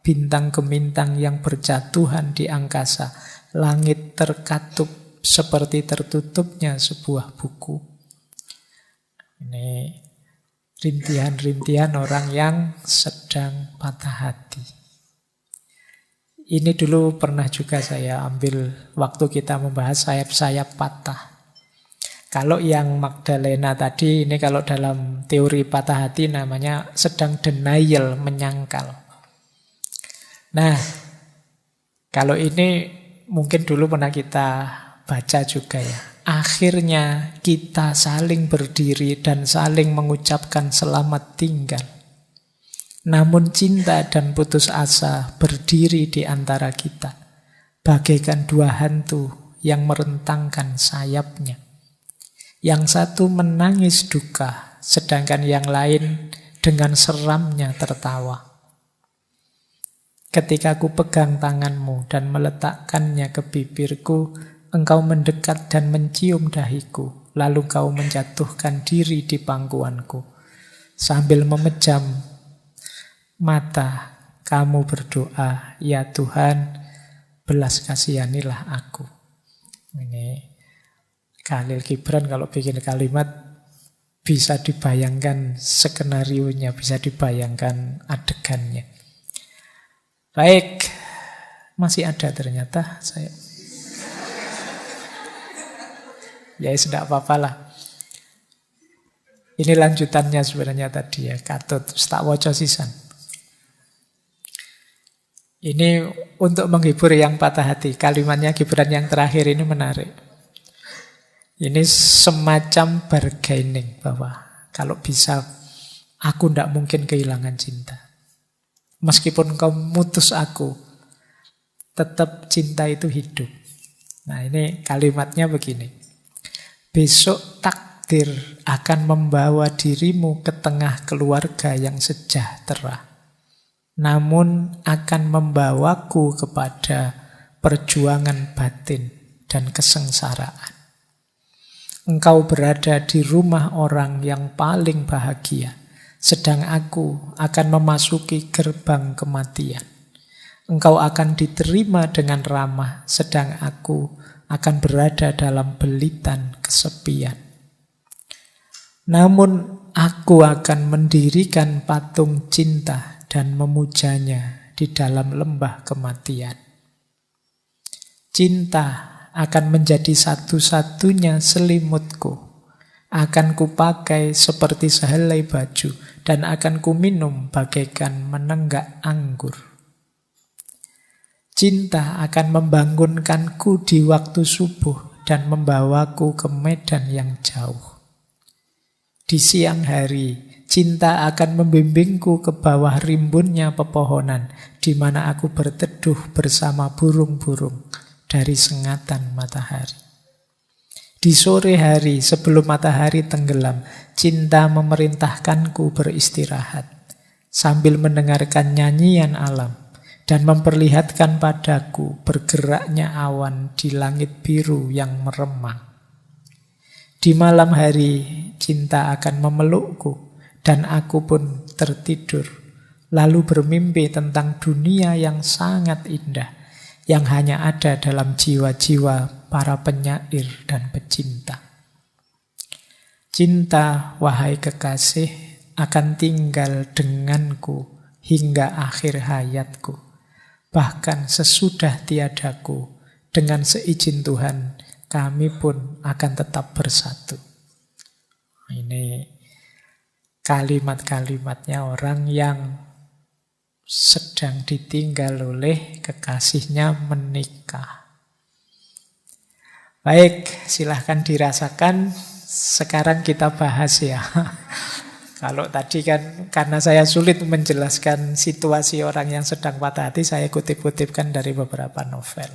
bintang gemintang yang berjatuhan di angkasa? Langit terkatup seperti tertutupnya sebuah buku. Ini rintihan-rintihan orang yang sedang patah hati. Ini dulu pernah juga saya ambil waktu kita membahas sayap-sayap patah. Kalau yang Magdalena tadi, ini kalau dalam teori patah hati namanya sedang denial, menyangkal. Nah, kalau ini mungkin dulu pernah kita baca juga ya. Akhirnya kita saling berdiri dan saling mengucapkan selamat tinggal. Namun cinta dan putus asa berdiri di antara kita, bagaikan dua hantu yang merentangkan sayapnya. Yang satu menangis duka, sedangkan yang lain dengan seramnya tertawa. Ketika ku pegang tanganmu dan meletakkannya ke bibirku, engkau mendekat dan mencium dahiku, lalu kau menjatuhkan diri di pangkuanku. Sambil memejam mata, kamu berdoa, ya Tuhan, belas kasihanilah aku. Ini Khalil Gibran kalau bikin kalimat bisa dibayangkan skenarionya, bisa dibayangkan adegannya. Baik, masih ada ternyata saya. Ya tidak apa-apa lah. Ini lanjutannya sebenarnya tadi ya, Katut, tak waca sisan. Ini untuk menghibur yang patah hati. Kalimatnya Gibran yang terakhir ini menarik. Ini semacam bargaining bahwa kalau bisa aku tidak mungkin kehilangan cinta. Meskipun kau mutus aku, tetap cinta itu hidup. Nah ini kalimatnya begini. Besok takdir akan membawa dirimu ke tengah keluarga yang sejahtera. Namun akan membawaku kepada perjuangan batin dan kesengsaraan. Engkau berada di rumah orang yang paling bahagia, sedang aku akan memasuki gerbang kematian. Engkau akan diterima dengan ramah, sedang aku akan berada dalam belitan kesepian. Namun aku akan mendirikan patung cinta dan memujanya di dalam lembah kematian. Cinta akan menjadi satu-satunya selimutku. Akan kupakai seperti sehelai baju dan akan kuminum bagaikan menenggak anggur. Cinta akan membangunkanku di waktu subuh dan membawaku ke medan yang jauh. Di siang hari, cinta akan membimbingku ke bawah rimbunnya pepohonan, di mana aku berteduh bersama burung-burung dari sengatan matahari. Di sore hari, sebelum matahari tenggelam, cinta memerintahkanku beristirahat, sambil mendengarkan nyanyian alam, dan memperlihatkan padaku bergeraknya awan di langit biru yang meremang. Di malam hari, cinta akan memelukku, dan aku pun tertidur, lalu bermimpi tentang dunia yang sangat indah, yang hanya ada dalam jiwa-jiwa para penyair dan pecinta. Cinta, wahai kekasih, akan tinggal denganku hingga akhir hayatku. Bahkan sesudah tiadaku, dengan seizin Tuhan, kami pun akan tetap bersatu. Ini kalimat-kalimatnya orang yang sedang ditinggal oleh kekasihnya menikah. Baik, silahkan dirasakan. Sekarang kita bahas ya. Kalau tadi kan karena saya sulit menjelaskan situasi orang yang sedang patah hati, saya kutip-kutipkan dari beberapa novel.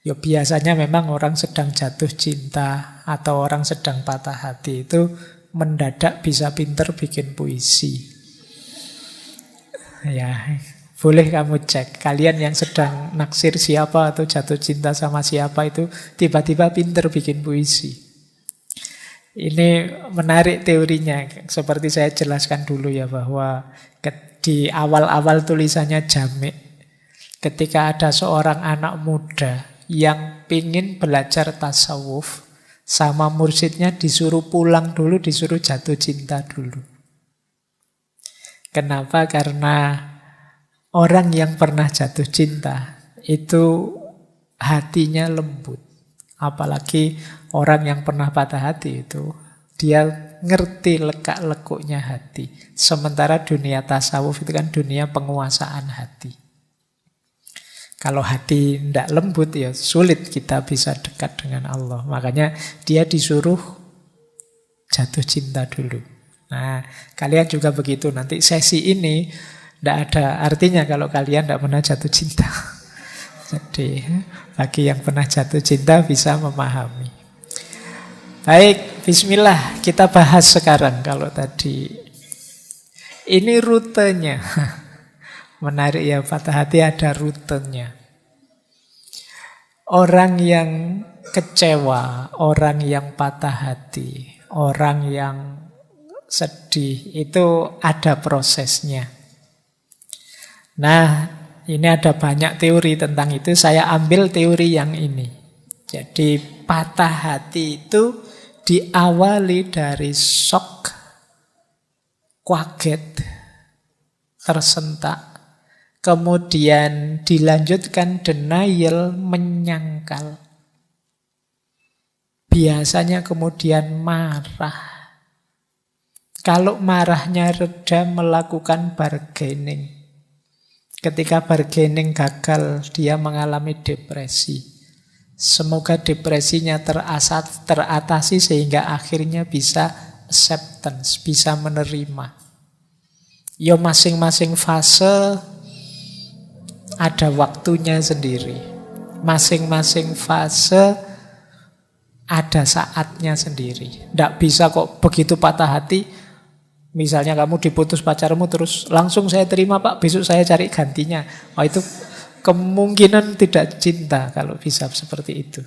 Ya biasanya memang orang sedang jatuh cinta atau orang sedang patah hati itu mendadak bisa pinter bikin puisi. Ya, boleh kamu cek. Kalian yang sedang naksir siapa atau jatuh cinta sama siapa itu tiba-tiba pinter bikin puisi. Ini menarik teorinya. Seperti saya jelaskan dulu ya bahwa di awal-awal tulisannya Jami', ketika ada seorang anak muda yang pingin belajar tasawuf, sama mursyidnya disuruh pulang dulu, disuruh jatuh cinta dulu. Kenapa? Karena orang yang pernah jatuh cinta itu hatinya lembut. Apalagi orang yang pernah patah hati itu, dia ngerti lekak-lekuknya hati. Sementara dunia tasawuf itu kan dunia penguasaan hati. Kalau hati tidak lembut ya sulit kita bisa dekat dengan Allah. Makanya dia disuruh jatuh cinta dulu. Nah, kalian juga begitu. Nanti sesi ini tidak ada artinya kalau kalian tidak pernah jatuh cinta. Jadi, bagi yang pernah jatuh cinta bisa memahami. Baik, bismillah. Kita bahas sekarang. Kalau tadi ini rutenya. Menarik ya, patah hati ada rutenya. Orang yang kecewa, orang yang patah hati, orang yang sedih, itu ada prosesnya. Nah, ini ada banyak teori tentang itu. Saya ambil teori yang ini. Jadi patah hati itu diawali dari shock, kaget, tersentak, kemudian dilanjutkan denial, menyangkal. Biasanya kemudian marah. Kalau marahnya reda, melakukan bargaining. Ketika bargaining gagal, dia mengalami depresi. Semoga depresinya teratasi sehingga akhirnya bisa acceptance, bisa menerima. Ya masing-masing fase ada waktunya sendiri. Masing-masing fase ada saatnya sendiri. Tidak bisa kok begitu patah hati. Misalnya kamu diputus pacarmu terus langsung saya terima pak, besok saya cari gantinya. Oh itu kemungkinan tidak cinta kalau bisa seperti itu.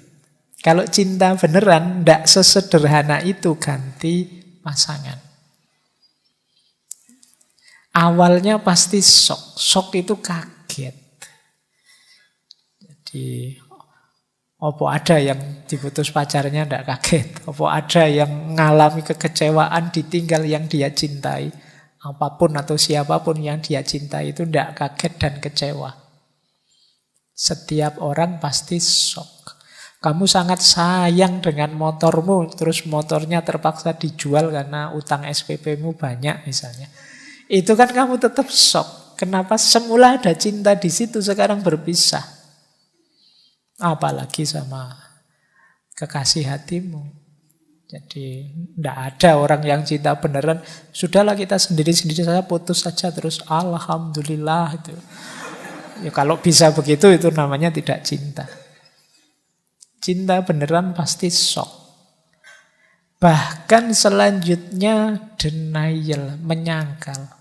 Kalau cinta beneran tidak sesederhana itu ganti pasangan. Awalnya pasti shock. Shock itu kaget. Jadi apa ada yang diputus pacarnya tidak kaget? Apa ada yang mengalami kekecewaan ditinggal yang dia cintai? Apapun atau siapapun yang dia cintai itu tidak kaget dan kecewa. Setiap orang pasti shock. Kamu sangat sayang dengan motormu, terus motornya terpaksa dijual karena utang SPP-mu banyak misalnya. Itu kan kamu tetap shock. Kenapa semula ada cinta di situ, sekarang berpisah. Apalagi sama kekasih hatimu. Jadi tidak ada orang yang cinta beneran. Sudahlah kita sendiri-sendiri saja, putus saja terus alhamdulillah itu. Ya kalau bisa begitu itu namanya tidak cinta. Cinta beneran pasti shock. Bahkan selanjutnya denial, menyangkal.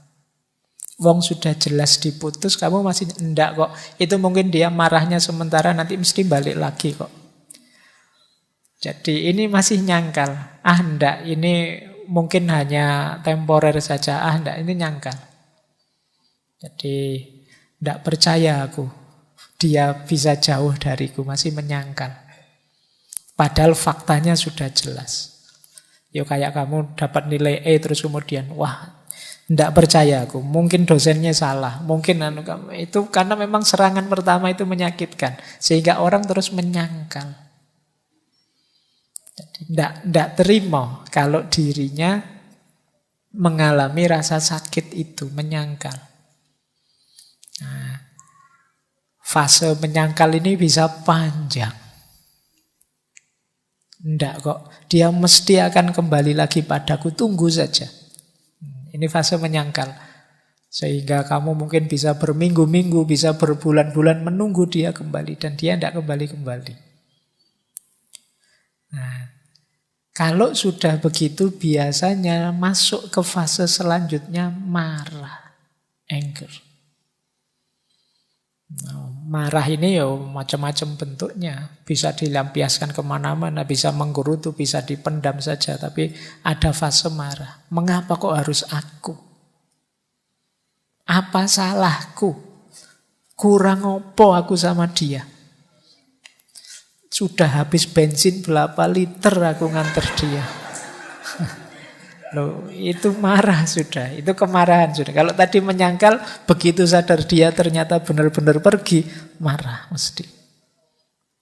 Wong sudah jelas diputus, kamu masih enggak kok. Itu mungkin dia marahnya sementara, nanti mesti balik lagi kok. Jadi ini masih nyangkal. Enggak, ini mungkin hanya temporer saja. Enggak, ini nyangkal. Jadi enggak percaya aku. Dia bisa jauh dariku, masih menyangkal. Padahal faktanya sudah jelas. Ya kayak kamu dapat nilai E terus kemudian, wah, tidak percaya aku. Mungkin dosennya salah. Mungkin itu karena memang serangan pertama itu menyakitkan. Sehingga orang terus menyangkal. Jadi tidak terima kalau dirinya mengalami rasa sakit itu, menyangkal. Nah, fase menyangkal ini bisa panjang. Enggak kok, dia mesti akan kembali lagi padaku, tunggu saja. Ini fase menyangkal. Sehingga kamu mungkin bisa berminggu-minggu, bisa berbulan-bulan menunggu dia kembali. Dan dia tidak kembali-kembali. Nah, kalau sudah begitu biasanya masuk ke fase selanjutnya marah, anger. Nah, marah ini ya macam-macam bentuknya. Bisa dilampiaskan kemana-mana, bisa menggerutu, bisa dipendam saja. Tapi ada fase marah. Mengapa kok harus aku? Apa salahku? Kurang opo aku sama dia? Sudah habis bensin berapa liter aku nganter dia. Loh, itu marah sudah, itu kemarahan sudah. Kalau tadi menyangkal, begitu sadar dia ternyata benar-benar pergi, marah mesti.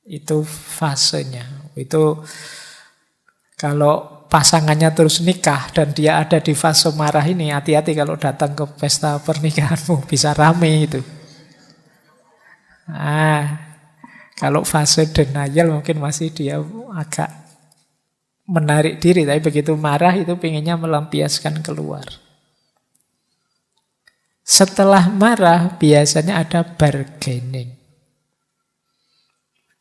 Itu fasenya. Itu kalau pasangannya terus nikah dan dia ada di fase marah ini, hati-hati kalau datang ke pesta pernikahanmu, bisa rame itu. Kalau fase denial mungkin masih dia agak menarik diri, tapi begitu marah itu pengennya melampiaskan keluar. Setelah marah biasanya ada bargaining.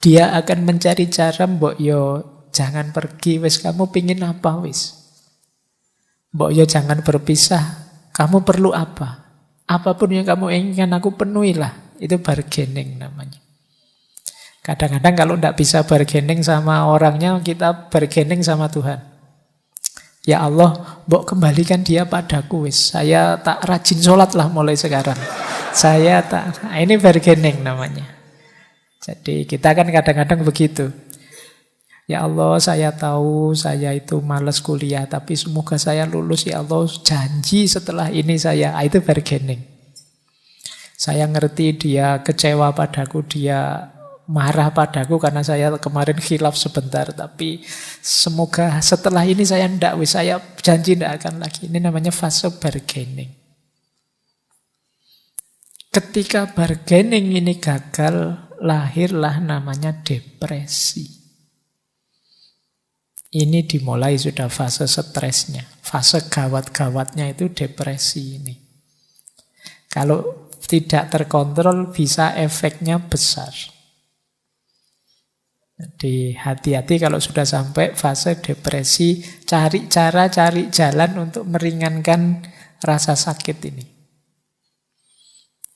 Dia akan mencari cara, mbok yo jangan pergi, wis kamu pingin apa wis. Mbok yo jangan berpisah, kamu perlu apa? Apapun yang kamu inginkan aku penuhilah. Itu bargaining namanya. Kadang-kadang kalau tidak bisa bargaining sama orangnya, kita bargaining sama Tuhan. Ya Allah, mbok kembalikan dia padaku wis. Saya tak rajin sholat lah mulai sekarang. Ini bargaining namanya. Jadi kita kan kadang-kadang begitu. Ya Allah, saya tahu saya itu malas kuliah, tapi semoga saya lulus ya Allah. Janji setelah ini itu bargaining. Saya ngerti dia kecewa padaku, dia marah padaku karena saya kemarin khilaf sebentar, tapi semoga setelah ini saya janji tidak akan lagi. Ini namanya fase bargaining. Ketika bargaining ini gagal, lahirlah namanya depresi. Ini dimulai sudah fase stresnya. Fase gawat-gawatnya itu depresi ini. Kalau tidak terkontrol bisa efeknya besar. Jadi hati-hati kalau sudah sampai fase depresi, cari cara, cari jalan untuk meringankan rasa sakit ini.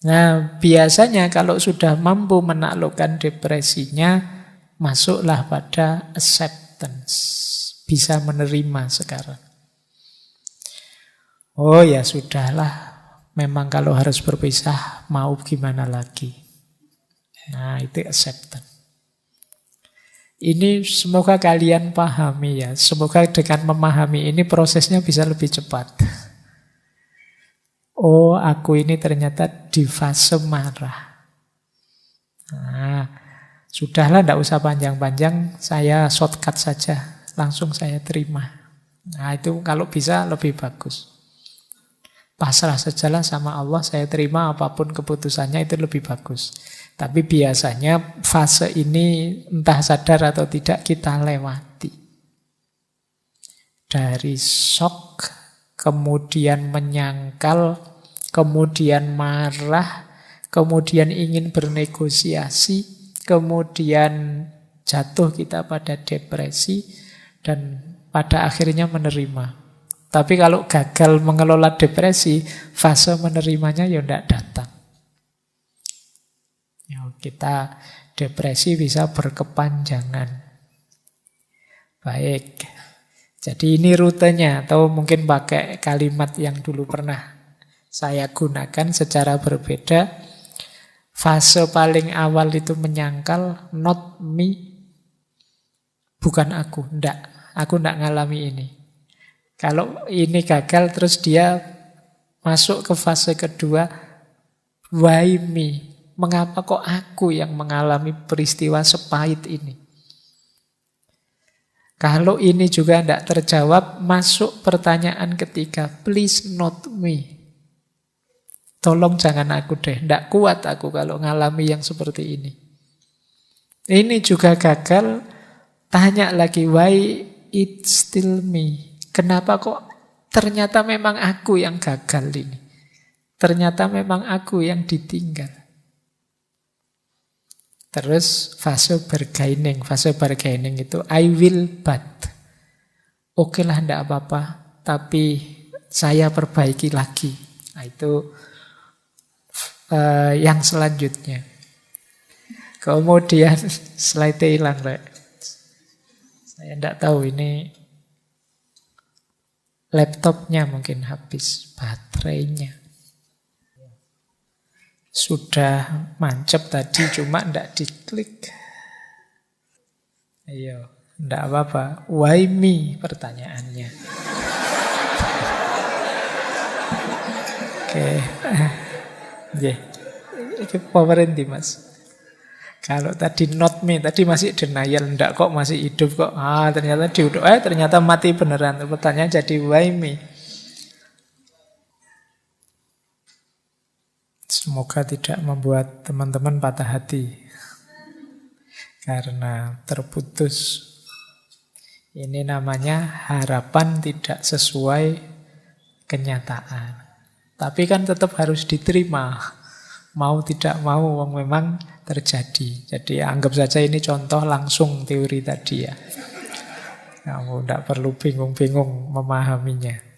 Nah, biasanya kalau sudah mampu menaklukkan depresinya, masuklah pada acceptance. Bisa menerima sekarang. Oh ya sudahlah, memang kalau harus berpisah, mau gimana lagi. Nah, itu acceptance. Ini semoga kalian pahami ya. Semoga dengan memahami ini prosesnya bisa lebih cepat. Oh, aku ini ternyata di fase marah. Nah, Sudahlah, tidak usah panjang-panjang, saya shortcut saja, langsung saya terima. Nah itu kalau bisa lebih bagus. Pasrah sajalah sama Allah, saya terima apapun keputusannya, itu lebih bagus. Tapi biasanya fase ini entah sadar atau tidak kita lewati. Dari shock, kemudian menyangkal, kemudian marah, kemudian ingin bernegosiasi, kemudian jatuh kita pada depresi, dan pada akhirnya menerima. Tapi kalau gagal mengelola depresi, fase menerimanya ya tidak datang. Ya, kita depresi bisa berkepanjangan. Baik. Jadi ini rutenya, atau mungkin pakai kalimat yang dulu pernah saya gunakan secara berbeda. Fase paling awal itu menyangkal, not me, bukan aku, aku ndak ngalami ini. Kalau ini gagal, terus dia masuk ke fase kedua, why me, mengapa kok aku yang mengalami peristiwa sepahit ini. Kalau ini juga tidak terjawab, masuk pertanyaan ketiga, please not me. Tolong jangan aku deh, tidak kuat aku kalau ngalami yang seperti ini. Ini juga gagal, tanya lagi, why it still me? Kenapa kok ternyata memang aku yang gagal ini? Ternyata memang aku yang ditinggal. Terus fase bargaining. Fase bargaining itu I will but. Oke lah, tidak apa-apa, tapi saya perbaiki lagi. Nah, itu yang selanjutnya. Kemudian slide hilang, Rek. Saya tidak tahu ini laptopnya mungkin habis baterainya. Sudah mancep tadi, cuma tidak diklik. Ayo, tidak apa-apa. Why me? Pertanyaannya. Oke. Yeah. Ini powerin di Mas. Kalau tadi not me, tadi masih denial, tidak kok masih hidup kok. Ternyata diudah, ternyata mati beneran. Pertanyaan jadi why me? Semoga tidak membuat teman-teman patah hati karena terputus. Ini namanya harapan tidak sesuai kenyataan. Tapi kan tetap harus diterima. Mau tidak mau memang terjadi. Jadi anggap saja ini contoh langsung teori tadi ya. Kamu tidak perlu bingung-bingung memahaminya.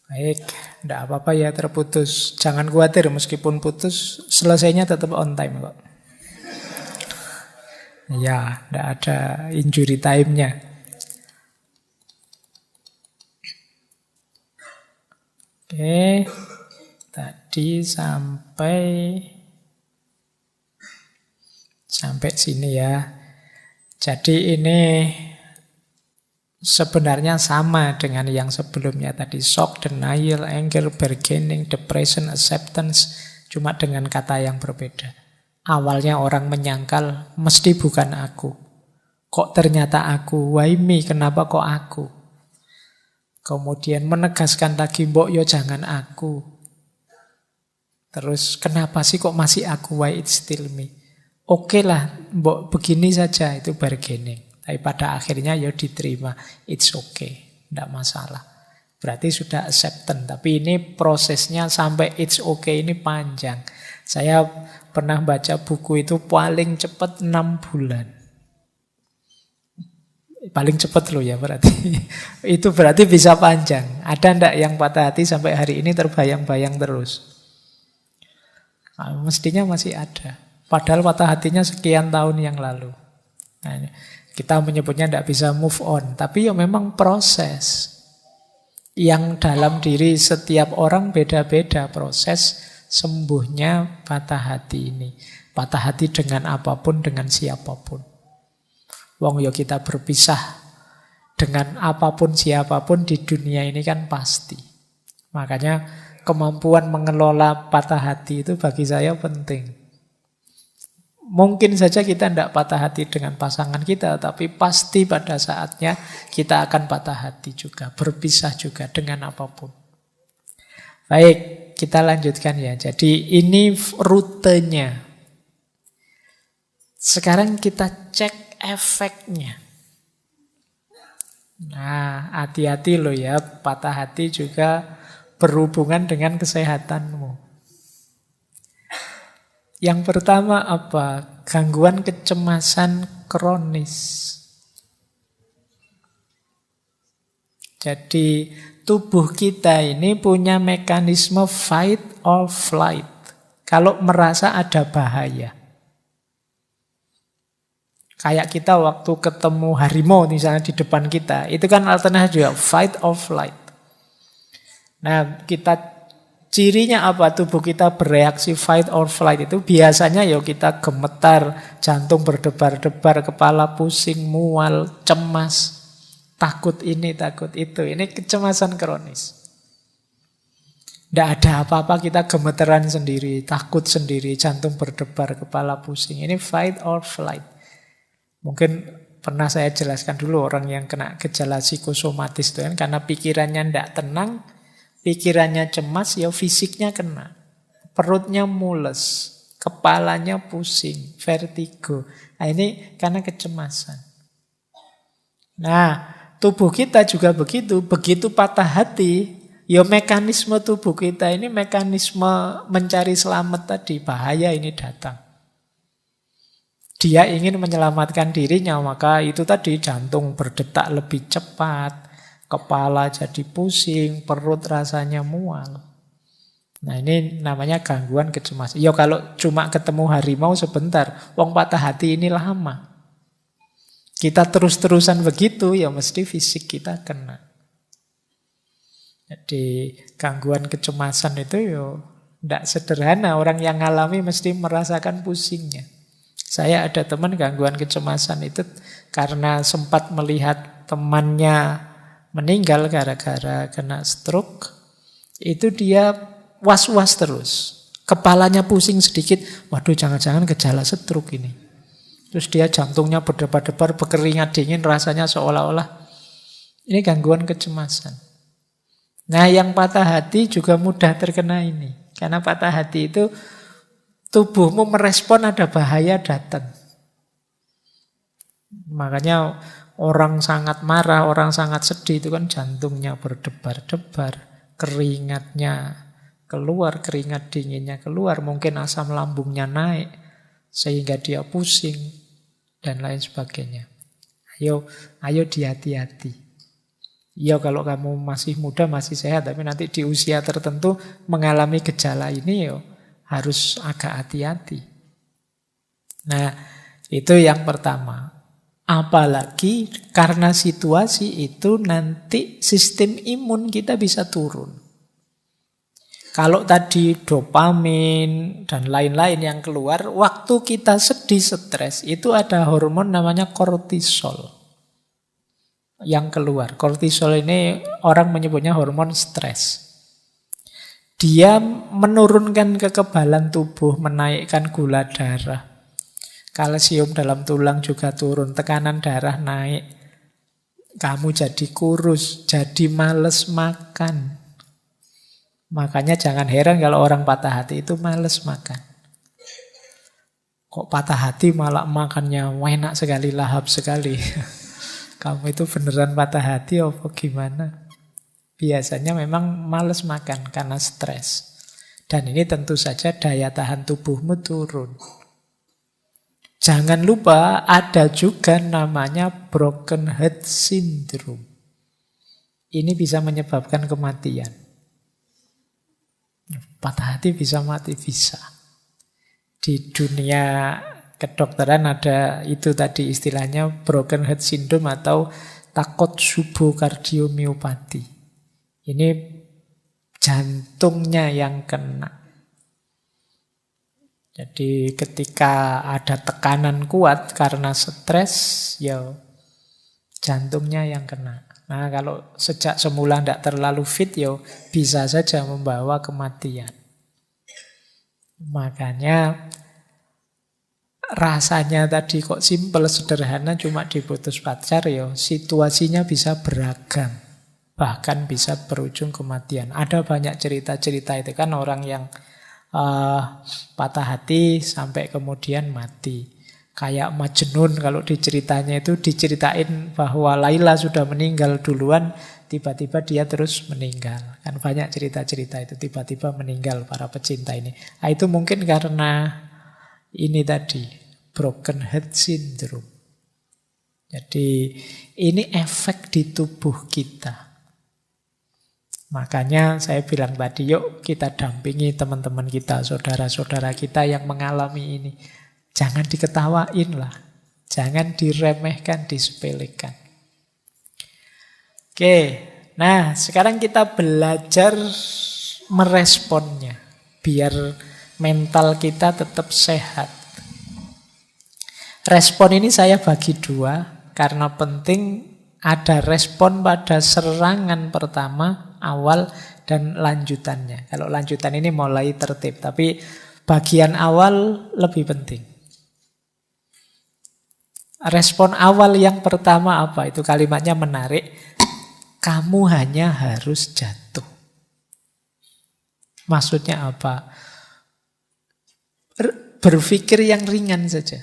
Baik, tidak apa-apa ya terputus. Jangan khawatir, meskipun putus, selesainya tetap on time kok. Ya, tidak ada injury time-nya. Oke, tadi sampai sini ya. Jadi ini sebenarnya sama dengan yang sebelumnya tadi. Shock, denial, anger, bargaining, depression, acceptance. Cuma dengan kata yang berbeda. Awalnya orang menyangkal, mesti bukan aku. Kok ternyata aku? Why me? Kenapa kok aku? Kemudian menegaskan lagi, mbok yo jangan aku. Terus kenapa sih kok masih aku? Why it still me? Oke lah, mbok begini saja, itu bargaining. Tapi pada akhirnya ya diterima, it's okay, tidak masalah. Berarti sudah acceptance. Tapi ini prosesnya sampai it's okay ini panjang. Saya pernah baca buku itu paling cepat 6 bulan. Paling cepat loh ya berarti. Itu berarti bisa panjang. Ada ndak yang patah hati sampai hari ini terbayang-bayang terus? Nah, mestinya masih ada. Padahal patah hatinya sekian tahun yang lalu. Nah, kita menyebutnya tidak bisa move on. Tapi ya memang proses. Yang dalam diri setiap orang beda-beda proses sembuhnya patah hati ini. Patah hati dengan apapun, dengan siapapun. Wong yo kita berpisah dengan apapun siapapun di dunia ini kan pasti. Makanya kemampuan mengelola patah hati itu bagi saya penting. Mungkin saja kita tidak patah hati dengan pasangan kita, tapi pasti pada saatnya kita akan patah hati juga, berpisah juga dengan apapun. Baik, kita lanjutkan ya. Jadi ini rutenya. Sekarang kita cek efeknya. Nah, hati-hati loh ya, patah hati juga berhubungan dengan kesehatanmu. Yang pertama apa? Gangguan kecemasan kronis. Jadi tubuh kita ini punya mekanisme fight or flight. Kalau merasa ada bahaya. Kayak kita waktu ketemu harimau misalnya di depan kita. Itu kan alternatif fight or flight. Nah, cirinya apa? Tubuh kita bereaksi fight or flight itu biasanya ya kita gemetar, jantung berdebar-debar, kepala pusing, mual, cemas, takut ini, takut itu. Ini kecemasan kronis. Tidak ada apa-apa kita gemeteran sendiri, takut sendiri, jantung berdebar, kepala pusing. Ini fight or flight. Mungkin pernah saya jelaskan dulu orang yang kena gejala psikosomatis itu kan karena pikirannya tidak tenang, pikirannya cemas, ya fisiknya kena. Perutnya mules, kepalanya pusing, vertigo. Nah, ini karena kecemasan. Nah, tubuh kita juga begitu. Begitu patah hati, ya mekanisme tubuh kita ini mekanisme mencari selamat tadi. Bahaya ini datang. Dia ingin menyelamatkan dirinya, maka itu tadi jantung berdetak lebih cepat, kepala jadi pusing, perut rasanya mual. Nah ini namanya gangguan kecemasan. Ya kalau cuma ketemu harimau sebentar, wong patah hati ini lama. Kita terus-terusan begitu, ya mesti fisik kita kena. Jadi gangguan kecemasan itu ya tidak sederhana. Orang yang ngalami mesti merasakan pusingnya. Saya ada teman gangguan kecemasan itu karena sempat melihat temannya meninggal gara-gara kena stroke. Itu dia was-was terus. Kepalanya pusing sedikit, waduh jangan-jangan gejala stroke ini. Terus dia jantungnya berdebar-debar, berkeringat dingin, rasanya seolah-olah ini gangguan kecemasan. Nah yang patah hati juga mudah terkena ini. Karena patah hati itu tubuhmu merespon ada bahaya datang. Makanya orang sangat marah, orang sangat sedih itu kan jantungnya berdebar-debar, keringatnya keluar, keringat dinginnya keluar, mungkin asam lambungnya naik sehingga dia pusing dan lain sebagainya. Ayo dihati-hati. Ya kalau kamu masih muda, masih sehat, tapi nanti di usia tertentu mengalami gejala ini harus agak hati-hati. Nah, itu yang pertama. Apalagi karena situasi itu nanti sistem imun kita bisa turun. Kalau tadi dopamin dan lain-lain yang keluar, waktu kita sedih, stres, itu ada hormon namanya kortisol yang keluar. Kortisol ini orang menyebutnya hormon stres. Dia menurunkan kekebalan tubuh, menaikkan gula darah. Kalsium dalam tulang juga turun, tekanan darah naik. Kamu jadi kurus, jadi males makan. Makanya jangan heran kalau orang patah hati itu males makan. Kok patah hati malah makannya enak sekali, lahap sekali. Kamu itu beneran patah hati apa gimana? Biasanya memang males makan karena stres. Dan ini tentu saja daya tahan tubuhmu turun. Jangan lupa ada juga namanya broken heart syndrome. Ini bisa menyebabkan kematian. Patah hati bisa mati, bisa. Di dunia kedokteran ada itu tadi istilahnya broken heart syndrome atau Takotsubo kardiomyopati. Ini jantungnya yang kena. Jadi ketika ada tekanan kuat karena stres, ya jantungnya yang kena. Nah, kalau sejak semula tidak terlalu fit, yo bisa saja membawa kematian. Makanya rasanya tadi kok simpel, sederhana, cuma diputus pacar, yo situasinya bisa beragam. Bahkan bisa berujung kematian. Ada banyak cerita-cerita itu kan orang yang patah hati sampai kemudian mati. Kayak Majnun kalau diceritanya itu diceritain bahwa Laila sudah meninggal duluan, tiba-tiba dia terus meninggal. Kan banyak cerita-cerita itu tiba-tiba meninggal para pecinta ini. Nah, itu mungkin karena ini tadi, broken heart syndrome. Jadi ini efek di tubuh kita. Makanya saya bilang tadi, yuk kita dampingi teman-teman kita, saudara-saudara kita yang mengalami ini. Jangan diketawain lah. Jangan diremehkan, disepelekan. Oke, nah sekarang kita belajar meresponnya. Biar mental kita tetap sehat. Respon ini saya bagi dua, karena penting ada respon pada serangan pertama, awal, dan lanjutannya. Kalau lanjutan ini mulai tertib, tapi bagian awal lebih penting. Respon awal yang pertama apa? Itu kalimatnya menarik. Kamu hanya harus jatuh. Maksudnya apa? Berpikir yang ringan saja.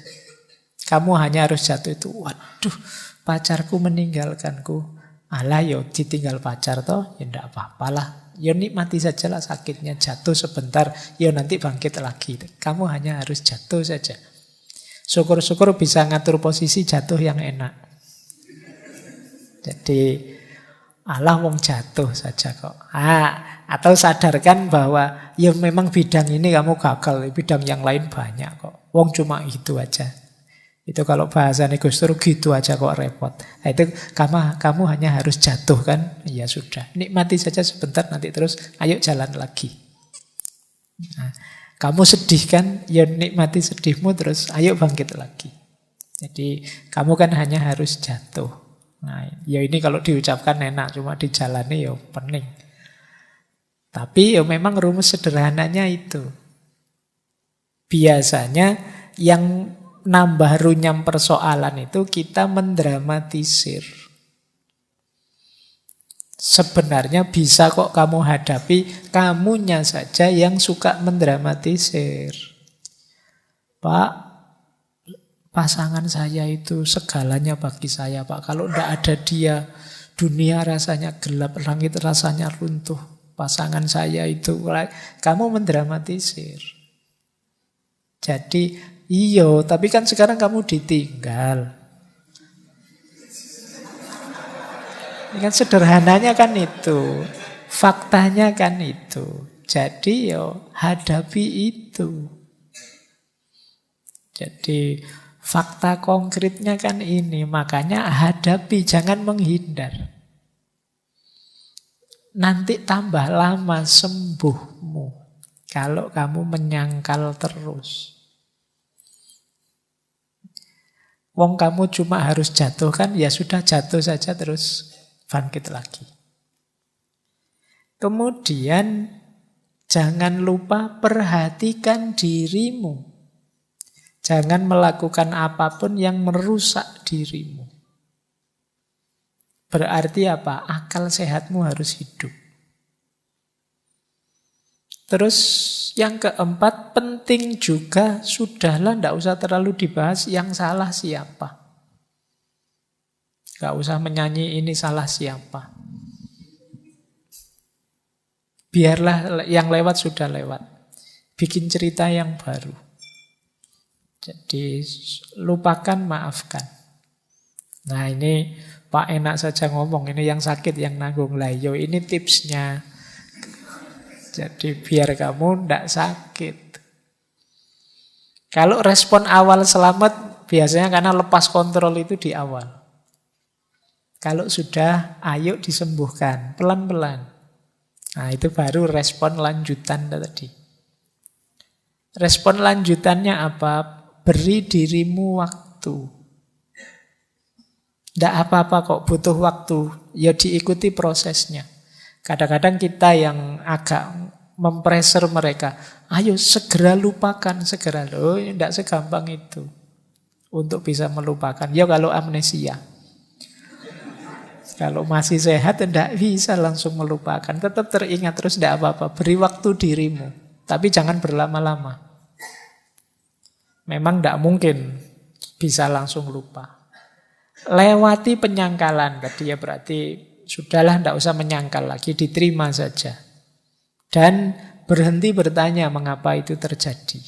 Kamu hanya harus jatuh itu. Waduh, pacarku meninggalkanku. Alah yo, ditinggal pacar toh, ya enggak apa-apalah. Ya nikmati sajalah sakitnya, jatuh sebentar, ya nanti bangkit lagi. Kamu hanya harus jatuh saja. Syukur-syukur bisa ngatur posisi jatuh yang enak. Jadi Allah wong jatuh saja kok. Atau sadarkan bahwa ya memang bidang ini kamu gagal, bidang yang lain banyak kok. Wong cuma itu aja. Itu kalau bahasanya Gus Dur gitu aja kok repot. Nah, itu kamu hanya harus jatuh kan? Ya sudah, nikmati saja sebentar nanti terus ayo jalan lagi. Nah, kamu sedih kan? Ya nikmati sedihmu terus ayo bangkit lagi. Jadi kamu kan hanya harus jatuh. Nah, ya ini kalau diucapkan enak, cuma dijalani ya pening. Tapi ya memang rumus sederhananya itu. Biasanya yang nambah runyam persoalan itu kita mendramatisir. Sebenarnya bisa kok kamu hadapi, kamunya saja yang suka mendramatisir. Pak, pasangan saya itu segalanya bagi saya, Pak. Kalau tidak ada dia, dunia rasanya gelap, langit rasanya runtuh. Pasangan saya itu, kamu mendramatisir. Jadi, iyo, tapi kan sekarang kamu ditinggal. Ini kan sederhananya kan itu. Faktanya kan itu. Jadi yo hadapi itu. Jadi fakta konkretnya kan ini. Makanya hadapi, jangan menghindar. Nanti tambah lama sembuhmu kalau kamu menyangkal terus. Wong kamu cuma harus jatuh kan, ya sudah jatuh saja terus bangkit lagi. Kemudian jangan lupa perhatikan dirimu. Jangan melakukan apapun yang merusak dirimu. Berarti apa? Akal sehatmu harus hidup. Terus yang keempat, penting juga, sudahlah tidak usah terlalu dibahas yang salah siapa. Gak usah menyanyi ini salah siapa. Biarlah yang lewat sudah lewat. Bikin cerita yang baru. Jadi lupakan, maafkan. Nah ini Pak enak saja ngomong, ini yang sakit yang nanggung. Lah yo ini tipsnya. Jadi biar kamu tidak sakit. Kalau respon awal selamat, biasanya karena lepas kontrol itu di awal. Kalau sudah, ayo disembuhkan, pelan-pelan. Nah itu baru respon lanjutan tadi. Respon lanjutannya apa? Beri dirimu waktu. Tidak apa-apa kok, butuh waktu. Ya diikuti prosesnya. Kadang-kadang kita yang agak mempreser mereka. Ayo segera lupakan, segera. Loh, tidak segampang itu. Untuk bisa melupakan. Ya kalau amnesia. Kalau masih sehat tidak bisa langsung melupakan. Tetap teringat terus, tidak apa-apa. Beri waktu dirimu. Tapi jangan berlama-lama. Memang tidak mungkin bisa langsung lupa. Lewati penyangkalan tadi ya, berarti sudahlah, tidak usah menyangkal lagi, diterima saja. Dan berhenti bertanya mengapa itu terjadi.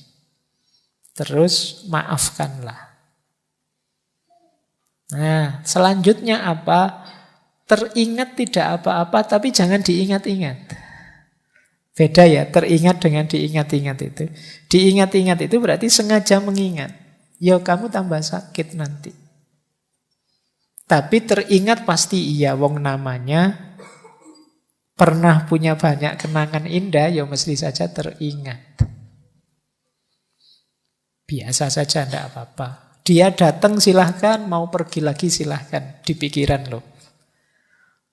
Terus maafkanlah. Nah, selanjutnya apa? Teringat tidak apa-apa, tapi jangan diingat-ingat. Beda ya, teringat dengan diingat-ingat itu. Diingat-ingat itu berarti sengaja mengingat. Ya kamu tambah sakit nanti. Tapi teringat pasti iya, wong namanya pernah punya banyak kenangan indah, ya mesti saja teringat. Biasa saja, tidak apa-apa. Dia datang silahkan, mau pergi lagi silahkan, di pikiran loh.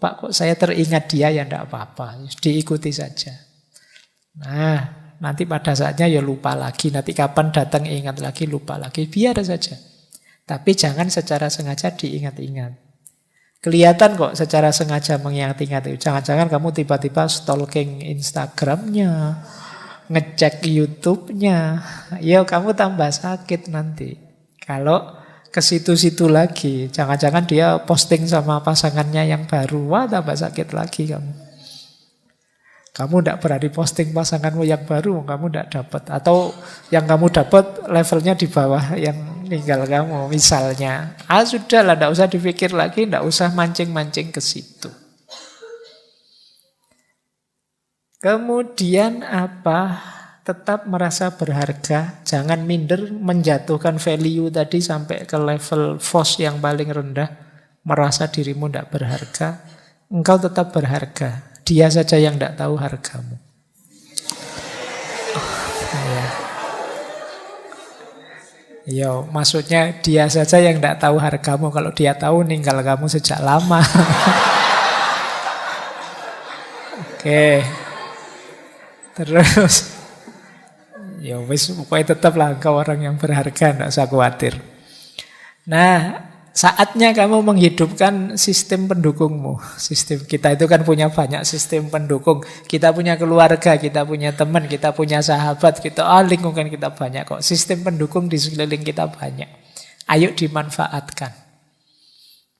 Pak kok saya teringat dia, ya tidak apa-apa, diikuti saja. Nah, nanti pada saatnya ya lupa lagi, nanti kapan datang ingat lagi, lupa lagi, biar saja. Tapi jangan secara sengaja diingat-ingat. Kelihatan kok secara sengaja mengingat-ingat itu. Jangan-jangan kamu tiba-tiba stalking Instagramnya, ngecek YouTube-nya. Ya kamu tambah sakit nanti. Kalau ke situ-situ lagi, jangan-jangan dia posting sama pasangannya yang baru. Wah, tambah sakit lagi kamu. Kamu tidak berani posting pasanganmu yang baru, kamu tidak dapat. Atau yang kamu dapat levelnya di bawah yang ninggal kamu, misalnya. Sudahlah, tidak usah dipikir lagi, tidak usah mancing-mancing ke situ. Kemudian apa? Tetap merasa berharga, jangan minder, menjatuhkan value tadi sampai ke level FOS yang paling rendah, merasa dirimu tidak berharga. Engkau tetap berharga. Dia saja yang tidak tahu hargamu. Yo, maksudnya dia saja yang tidak tahu hargamu. Kalau dia tahu, ninggal kamu sejak lama. Oke. Terus, ya wis, pokoknya tetaplah engkau orang yang berharga, tidak usah khawatir. Nah, saatnya kamu menghidupkan sistem pendukungmu. Sistem kita itu kan punya banyak sistem pendukung. Kita punya keluarga, kita punya teman, kita punya sahabat, lingkungan kita banyak kok. Sistem pendukung di sekeliling kita banyak. Ayo dimanfaatkan.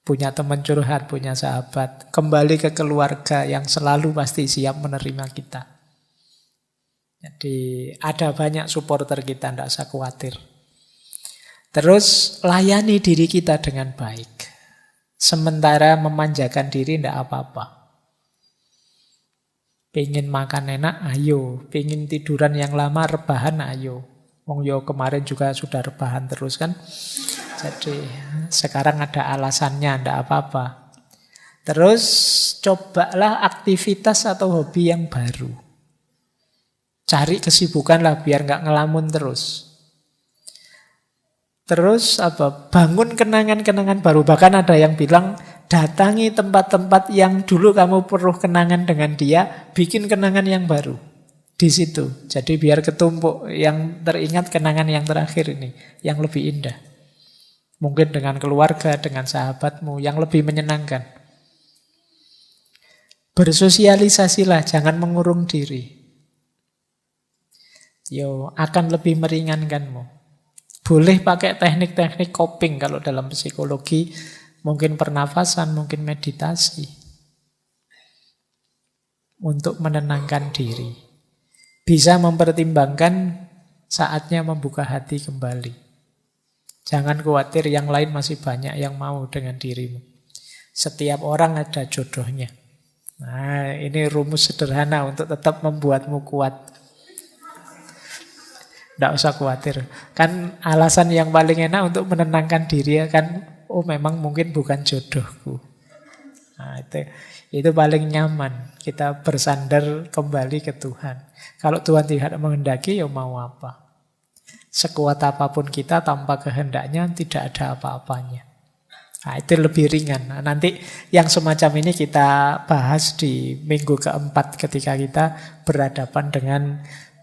Punya teman curhat, punya sahabat. Kembali ke keluarga yang selalu pasti siap menerima kita. Jadi ada banyak supporter kita, tidak usah khawatir. Terus layani diri kita dengan baik. Sementara memanjakan diri tidak apa-apa. Pengen makan enak, ayo. Pengen tiduran yang lama, rebahan, ayo. Wong yo kemarin juga sudah rebahan terus kan. Jadi sekarang ada alasannya, tidak apa-apa. Terus cobalah aktivitas atau hobi yang baru. Cari kesibukan lah biar nggak ngelamun terus. Terus apa? Bangun kenangan-kenangan baru. Bahkan ada yang bilang datangi tempat-tempat yang dulu kamu perlu kenangan dengan dia, bikin kenangan yang baru di situ. Jadi biar ketumpuk yang teringat kenangan yang terakhir ini, yang lebih indah. Mungkin dengan keluarga, dengan sahabatmu yang lebih menyenangkan. Bersosialisasilah, jangan mengurung diri. Yo, akan lebih meringankanmu. Boleh pakai teknik-teknik coping kalau dalam psikologi, mungkin pernafasan, mungkin meditasi. Untuk menenangkan diri. Bisa mempertimbangkan saatnya membuka hati kembali. Jangan khawatir, yang lain masih banyak yang mau dengan dirimu. Setiap orang ada jodohnya. Nah, ini rumus sederhana untuk tetap membuatmu kuat. Tidak usah khawatir. Kan alasan yang paling enak untuk menenangkan diri kan, oh memang mungkin bukan jodohku. Nah, itu paling nyaman. Kita bersandar kembali ke Tuhan. Kalau Tuhan tidak menghendaki, ya mau apa? Sekuat apapun kita tanpa kehendaknya tidak ada apa-apanya. Nah, itu lebih ringan. Nah, nanti yang semacam ini kita bahas di minggu keempat ketika kita berhadapan dengan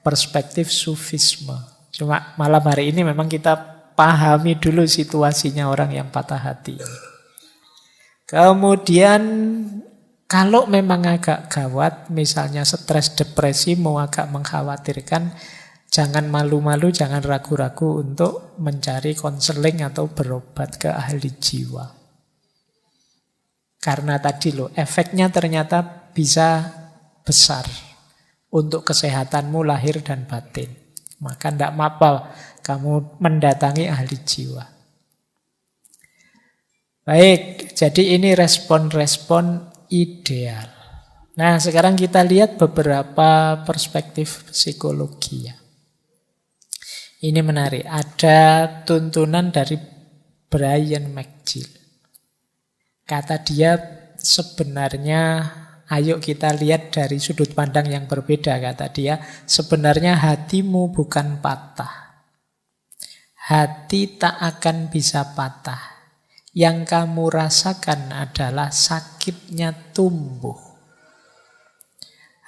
perspektif sufisme. Cuma malam hari ini memang kita pahami dulu situasinya orang yang patah hati. Kemudian kalau memang agak gawat, misalnya stres depresi mau agak mengkhawatirkan, jangan malu-malu, jangan ragu-ragu untuk mencari konseling atau berobat ke ahli jiwa. Karena tadi loh, efeknya ternyata bisa besar untuk kesehatanmu lahir dan batin. Maka tidak apa kamu mendatangi ahli jiwa. Baik, jadi ini respon-respon ideal. Nah, sekarang kita lihat beberapa perspektif psikologi ya. Ini menarik. Ada tuntunan dari Brian McGill. Kata dia sebenarnya, ayo kita lihat dari sudut pandang yang berbeda. Kata dia, sebenarnya hatimu bukan patah. Hati tak akan bisa patah. Yang kamu rasakan adalah sakitnya tumbuh.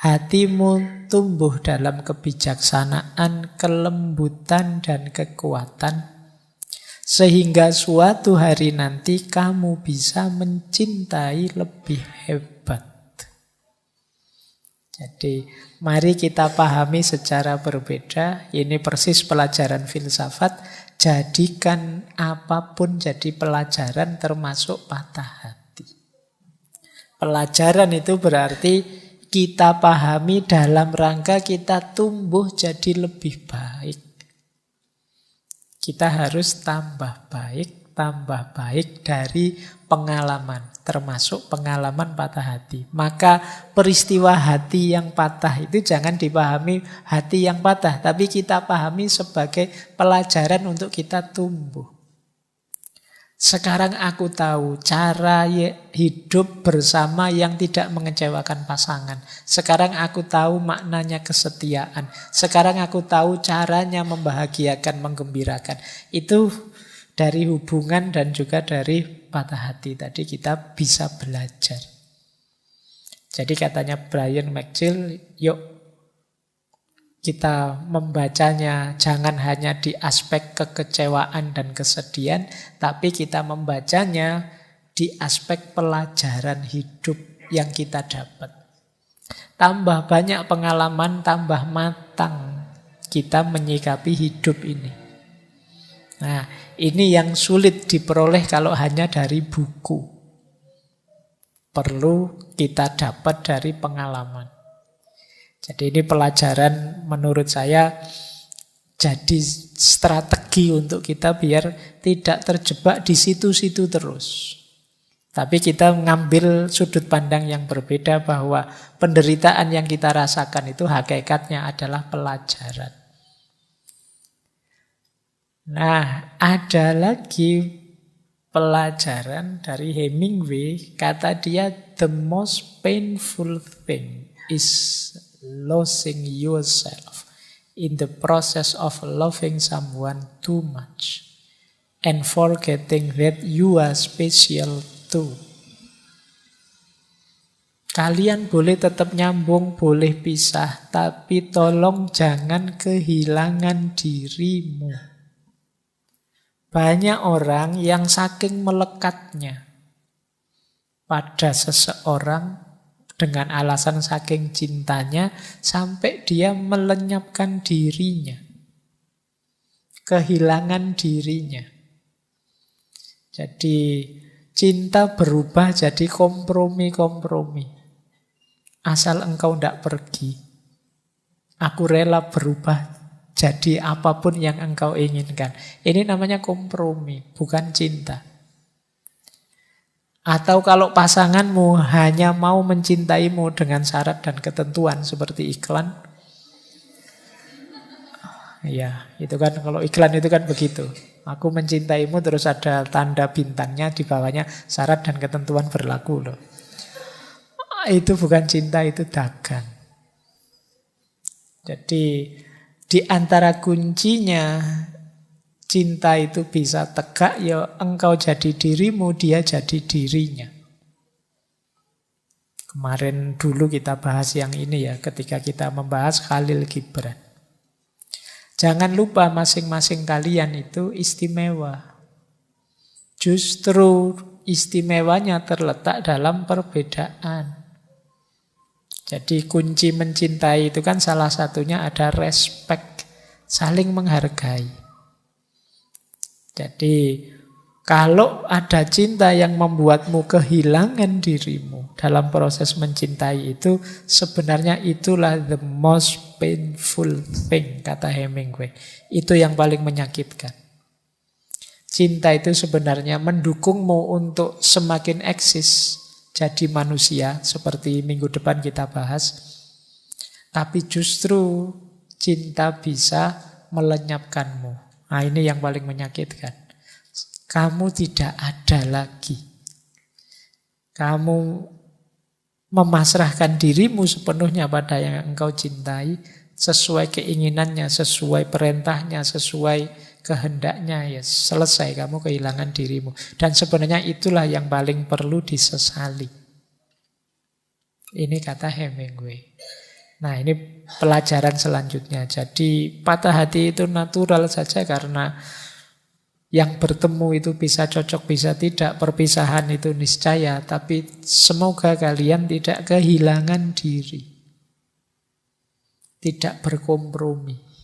Hatimu tumbuh dalam kebijaksanaan, kelembutan, dan kekuatan, sehingga suatu hari nanti kamu bisa mencintai lebih hebat. Jadi, mari kita pahami secara berbeda. Ini persis pelajaran filsafat. Jadikan apapun jadi pelajaran, termasuk patah hati. Pelajaran itu berarti kita pahami dalam rangka kita tumbuh jadi lebih baik. Kita harus tambah baik dari pengalaman, termasuk pengalaman patah hati. Maka peristiwa hati yang patah itu jangan dipahami hati yang patah, tapi kita pahami sebagai pelajaran untuk kita tumbuh. Sekarang aku tahu cara hidup bersama yang tidak mengecewakan pasangan. Sekarang aku tahu maknanya kesetiaan. Sekarang aku tahu caranya membahagiakan, menggembirakan. Itu dari hubungan dan juga dari patah hati. Tadi kita bisa belajar. Jadi katanya Brian McGill, yuk kita membacanya jangan hanya di aspek kekecewaan dan kesedihan, tapi kita membacanya di aspek pelajaran hidup yang kita dapat. Tambah banyak pengalaman, tambah matang kita menyikapi hidup ini. Nah, ini yang sulit diperoleh kalau hanya dari buku. Perlu kita dapat dari pengalaman. Jadi ini pelajaran menurut saya jadi strategi untuk kita biar tidak terjebak di situ-situ terus. Tapi kita mengambil sudut pandang yang berbeda bahwa penderitaan yang kita rasakan itu hakikatnya adalah pelajaran. Nah, ada lagi pelajaran dari Hemingway. Kata dia, the most painful thing is losing yourself in the process of loving someone too much and forgetting that you are special too. Kalian boleh tetap nyambung, boleh pisah, tapi tolong jangan kehilangan dirimu. Banyak orang yang saking melekatnya pada seseorang dengan alasan saking cintanya, sampai dia melenyapkan dirinya. Kehilangan dirinya. Jadi cinta berubah jadi kompromi-kompromi. Asal engkau tidak pergi, aku rela berubah jadi apapun yang engkau inginkan. Ini namanya kompromi, bukan cinta. Atau kalau pasanganmu hanya mau mencintaimu dengan syarat dan ketentuan seperti iklan. Ya, itu kan kalau iklan itu kan begitu. Aku mencintaimu terus ada tanda bintangnya di bawahnya syarat dan ketentuan berlaku loh. Itu bukan cinta, itu dagang. Jadi di antara kuncinya cinta itu bisa tegak, ya engkau jadi dirimu, dia jadi dirinya. Kemarin dulu kita bahas yang ini ya, ketika kita membahas Khalil Gibran. Jangan lupa masing-masing kalian itu istimewa. Justru istimewanya terletak dalam perbedaan. Jadi kunci mencintai itu kan salah satunya ada respect, saling menghargai. Jadi kalau ada cinta yang membuatmu kehilangan dirimu dalam proses mencintai itu, sebenarnya itulah the most painful thing, kata Hemingway. Itu yang paling menyakitkan. Cinta itu sebenarnya mendukungmu untuk semakin eksis jadi manusia, seperti minggu depan kita bahas. Tapi justru cinta bisa melenyapkanmu. Nah, ini yang paling menyakitkan. Kamu tidak ada lagi. Kamu memasrahkan dirimu sepenuhnya pada yang engkau cintai, sesuai keinginannya, sesuai perintahnya, sesuai kehendaknya, ya selesai, kamu kehilangan dirimu. Dan sebenarnya itulah yang paling perlu disesali. Ini kata Hemingway. Nah, ini pelajaran selanjutnya. Jadi patah hati itu natural saja, karena yang bertemu itu bisa cocok, bisa tidak. Perpisahan itu niscaya. Tapi semoga kalian tidak kehilangan diri. Tidak berkompromi.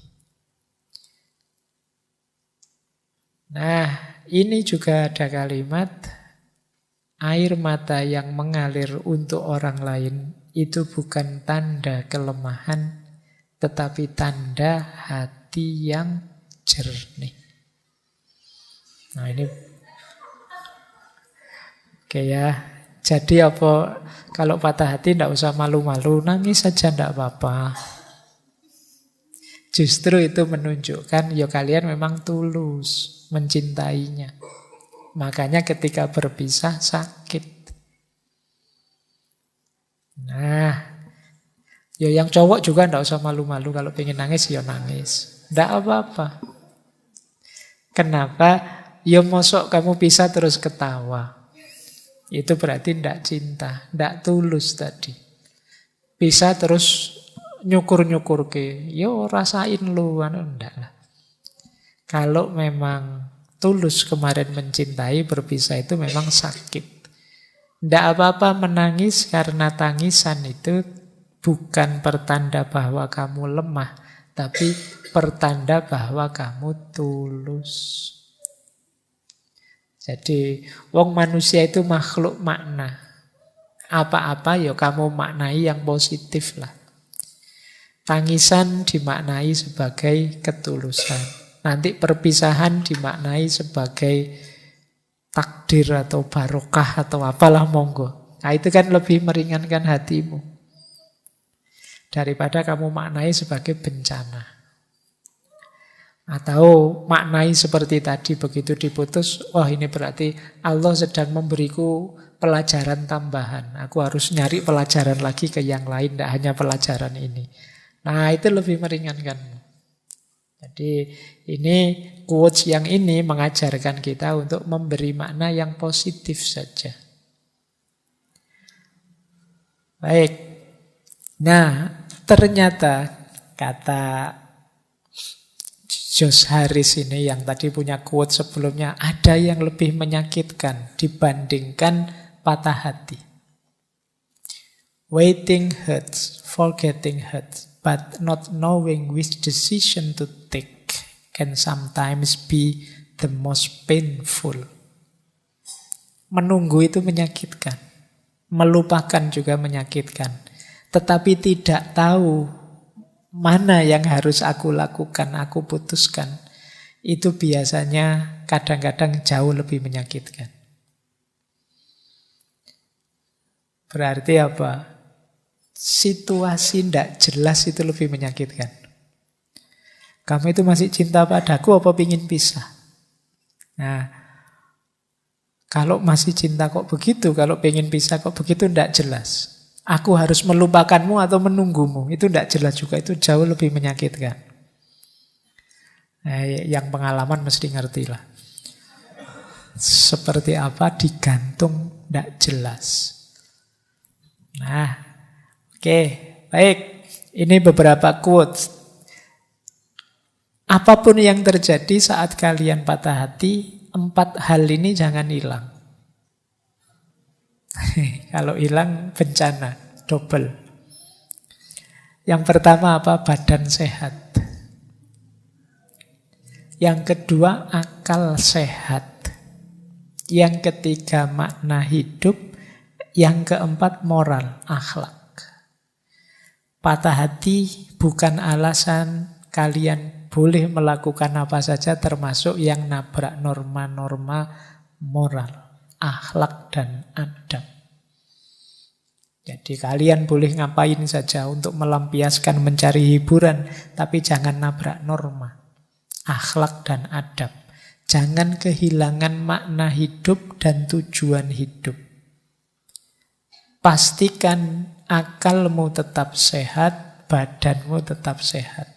Nah, ini juga ada kalimat, air mata yang mengalir untuk orang lain itu bukan tanda kelemahan, tetapi tanda hati yang jernih. Nah, ini oke ya. Jadi apa, kalau patah hati tidak usah malu-malu, nangis saja tidak apa-apa. Justru itu menunjukkan ya kalian memang tulus mencintainya. Makanya ketika berpisah sakit. Nah, ya yang cowok juga tidak usah malu-malu, kalau pengen nangis ya nangis. Tidak apa-apa. Kenapa? Ya mosok kamu pisah terus ketawa. Itu berarti tidak cinta, tidak tulus tadi. Pisah terus nyukur-nyukur ke, yo rasain lu, enggak lah. Kalau memang tulus kemarin mencintai, berpisah itu memang sakit. Tidak apa-apa menangis, karena tangisan itu bukan pertanda bahwa kamu lemah, tapi pertanda bahwa kamu tulus. Jadi wong manusia itu makhluk makna. Apa-apa ya kamu maknai yang positif lah. Tangisan dimaknai sebagai ketulusan. Nanti perpisahan dimaknai sebagai takdir atau barokah atau apalah, monggo. Nah, itu kan lebih meringankan hatimu daripada kamu maknai sebagai bencana. Atau maknai seperti tadi, begitu diputus, wah ini berarti Allah sedang memberiku pelajaran tambahan. Aku harus nyari pelajaran lagi ke yang lain, tidak hanya pelajaran ini. Nah, itu lebih meringankan. Jadi ini quotes yang ini mengajarkan kita untuk memberi makna yang positif saja. Baik. Nah, ternyata kata Josh Harris ini yang tadi punya quote sebelumnya, ada yang lebih menyakitkan dibandingkan patah hati. Waiting hurts, forgetting hurts, but not knowing which decision to take can sometimes be the most painful. Menunggu itu menyakitkan, melupakan juga menyakitkan, tetapi tidak tahu mana yang harus aku lakukan, aku putuskan, itu biasanya kadang-kadang jauh lebih menyakitkan. Berarti apa? Situasi tidak jelas itu lebih menyakitkan. Kamu itu masih cinta padaku apa pingin pisah? Nah, kalau masih cinta kok begitu, kalau pingin pisah kok begitu, tidak jelas. Aku harus melupakanmu atau menunggumu. Itu tidak jelas juga, itu jauh lebih menyakitkan. Yang pengalaman mesti ngerti lah. Seperti apa digantung, tidak jelas. Nah, oke, baik. Ini beberapa quotes. Apapun yang terjadi saat kalian patah hati, 4 hal ini jangan hilang. Kalau hilang bencana, double. Yang pertama apa? Badan sehat. Yang kedua, akal sehat. Yang ketiga, makna hidup. Yang keempat, moral, akhlak. Patah hati bukan alasan kalian boleh melakukan apa saja, termasuk yang nabrak norma-norma moral, akhlak, dan adab. Jadi kalian boleh ngapain saja untuk melampiaskan, mencari hiburan, tapi jangan nabrak norma, akhlak, dan adab. Jangan kehilangan makna hidup dan tujuan hidup. Pastikan akalmu tetap sehat, badanmu tetap sehat.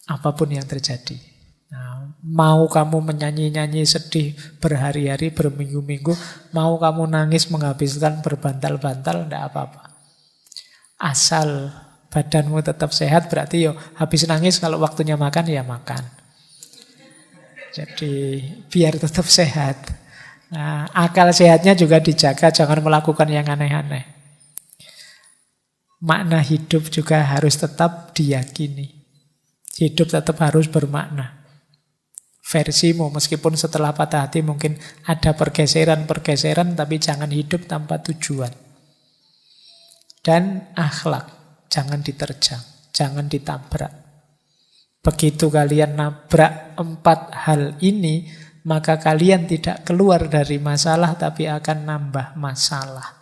Apapun yang terjadi. Nah, mau kamu menyanyi-nyanyi sedih berhari-hari, berminggu-minggu, mau kamu nangis menghabiskan berbantal-bantal, tidak apa-apa. Asal badanmu tetap sehat, berarti habis nangis kalau waktunya makan, ya makan. Jadi biar tetap sehat. Nah, akal sehatnya juga dijaga, jangan melakukan yang aneh-aneh. Makna hidup juga harus tetap diyakini. Hidup tetap harus bermakna. Versimu, meskipun setelah patah hati mungkin ada pergeseran-pergeseran, tapi jangan hidup tanpa tujuan. Dan akhlak, jangan diterjang, jangan ditabrak. Begitu kalian nabrak 4 hal ini, maka kalian tidak keluar dari masalah, tapi akan nambah masalah.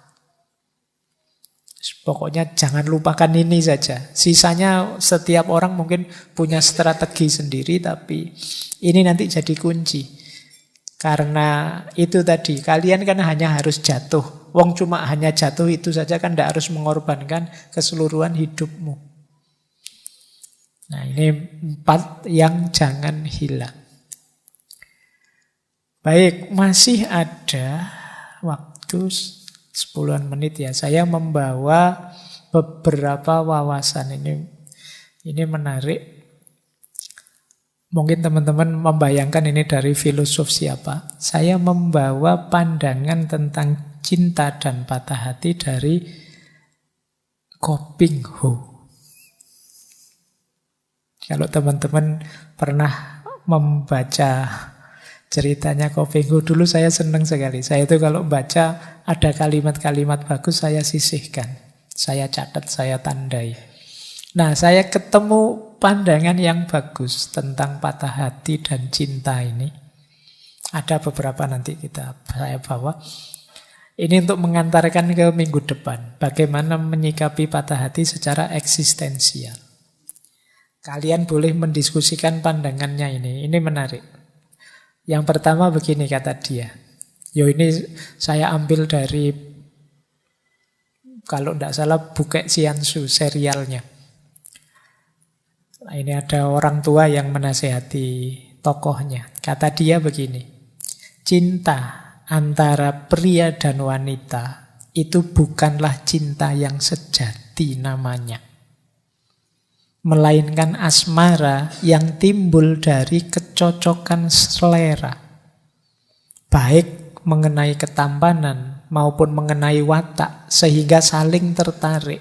Pokoknya jangan lupakan ini saja. Sisanya setiap orang mungkin punya strategi sendiri, tapi ini nanti jadi kunci. Karena itu tadi, kalian kan hanya harus jatuh. Wong cuma hanya jatuh itu saja kan tidak harus mengorbankan keseluruhan hidupmu. Nah, ini 4 yang jangan hilang. Baik, masih ada waktu 10 menit ya. Saya membawa beberapa wawasan ini menarik. Mungkin teman-teman membayangkan ini dari filosof siapa. Saya membawa pandangan tentang cinta dan patah hati dari Ko Ping Ho. Kalau teman-teman pernah membaca ceritanya Ko Ping Ho, dulu saya senang sekali. Saya itu kalau baca ada kalimat-kalimat bagus, saya sisihkan. Saya catat, saya tandai. Nah, saya ketemu pandangan yang bagus tentang patah hati dan cinta ini. Ada beberapa nanti saya bawa. Ini untuk mengantarkan ke minggu depan. Bagaimana menyikapi patah hati secara eksistensial. Kalian boleh mendiskusikan pandangannya ini. Ini menarik. Yang pertama begini kata dia. Ini saya ambil dari, kalau tidak salah, Bukek Siansu, serialnya. Nah, ini ada orang tua yang menasehati tokohnya. Kata dia begini, cinta antara pria dan wanita itu bukanlah cinta yang sejati namanya, melainkan asmara yang timbul dari kecocokan selera, baik mengenai ketampanan maupun mengenai watak, sehingga saling tertarik,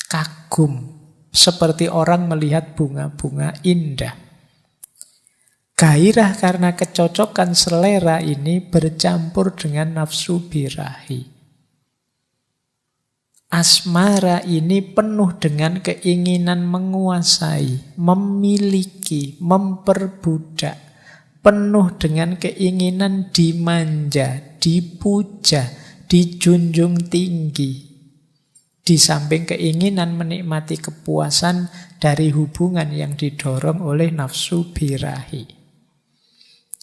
kagum, seperti orang melihat bunga-bunga indah. Gairah karena kecocokan selera ini bercampur dengan nafsu birahi. Asmara ini penuh dengan keinginan menguasai, memiliki, memperbudak. Penuh dengan keinginan dimanja, dipuja, dijunjung tinggi. Di samping keinginan menikmati kepuasan dari hubungan yang didorong oleh nafsu birahi.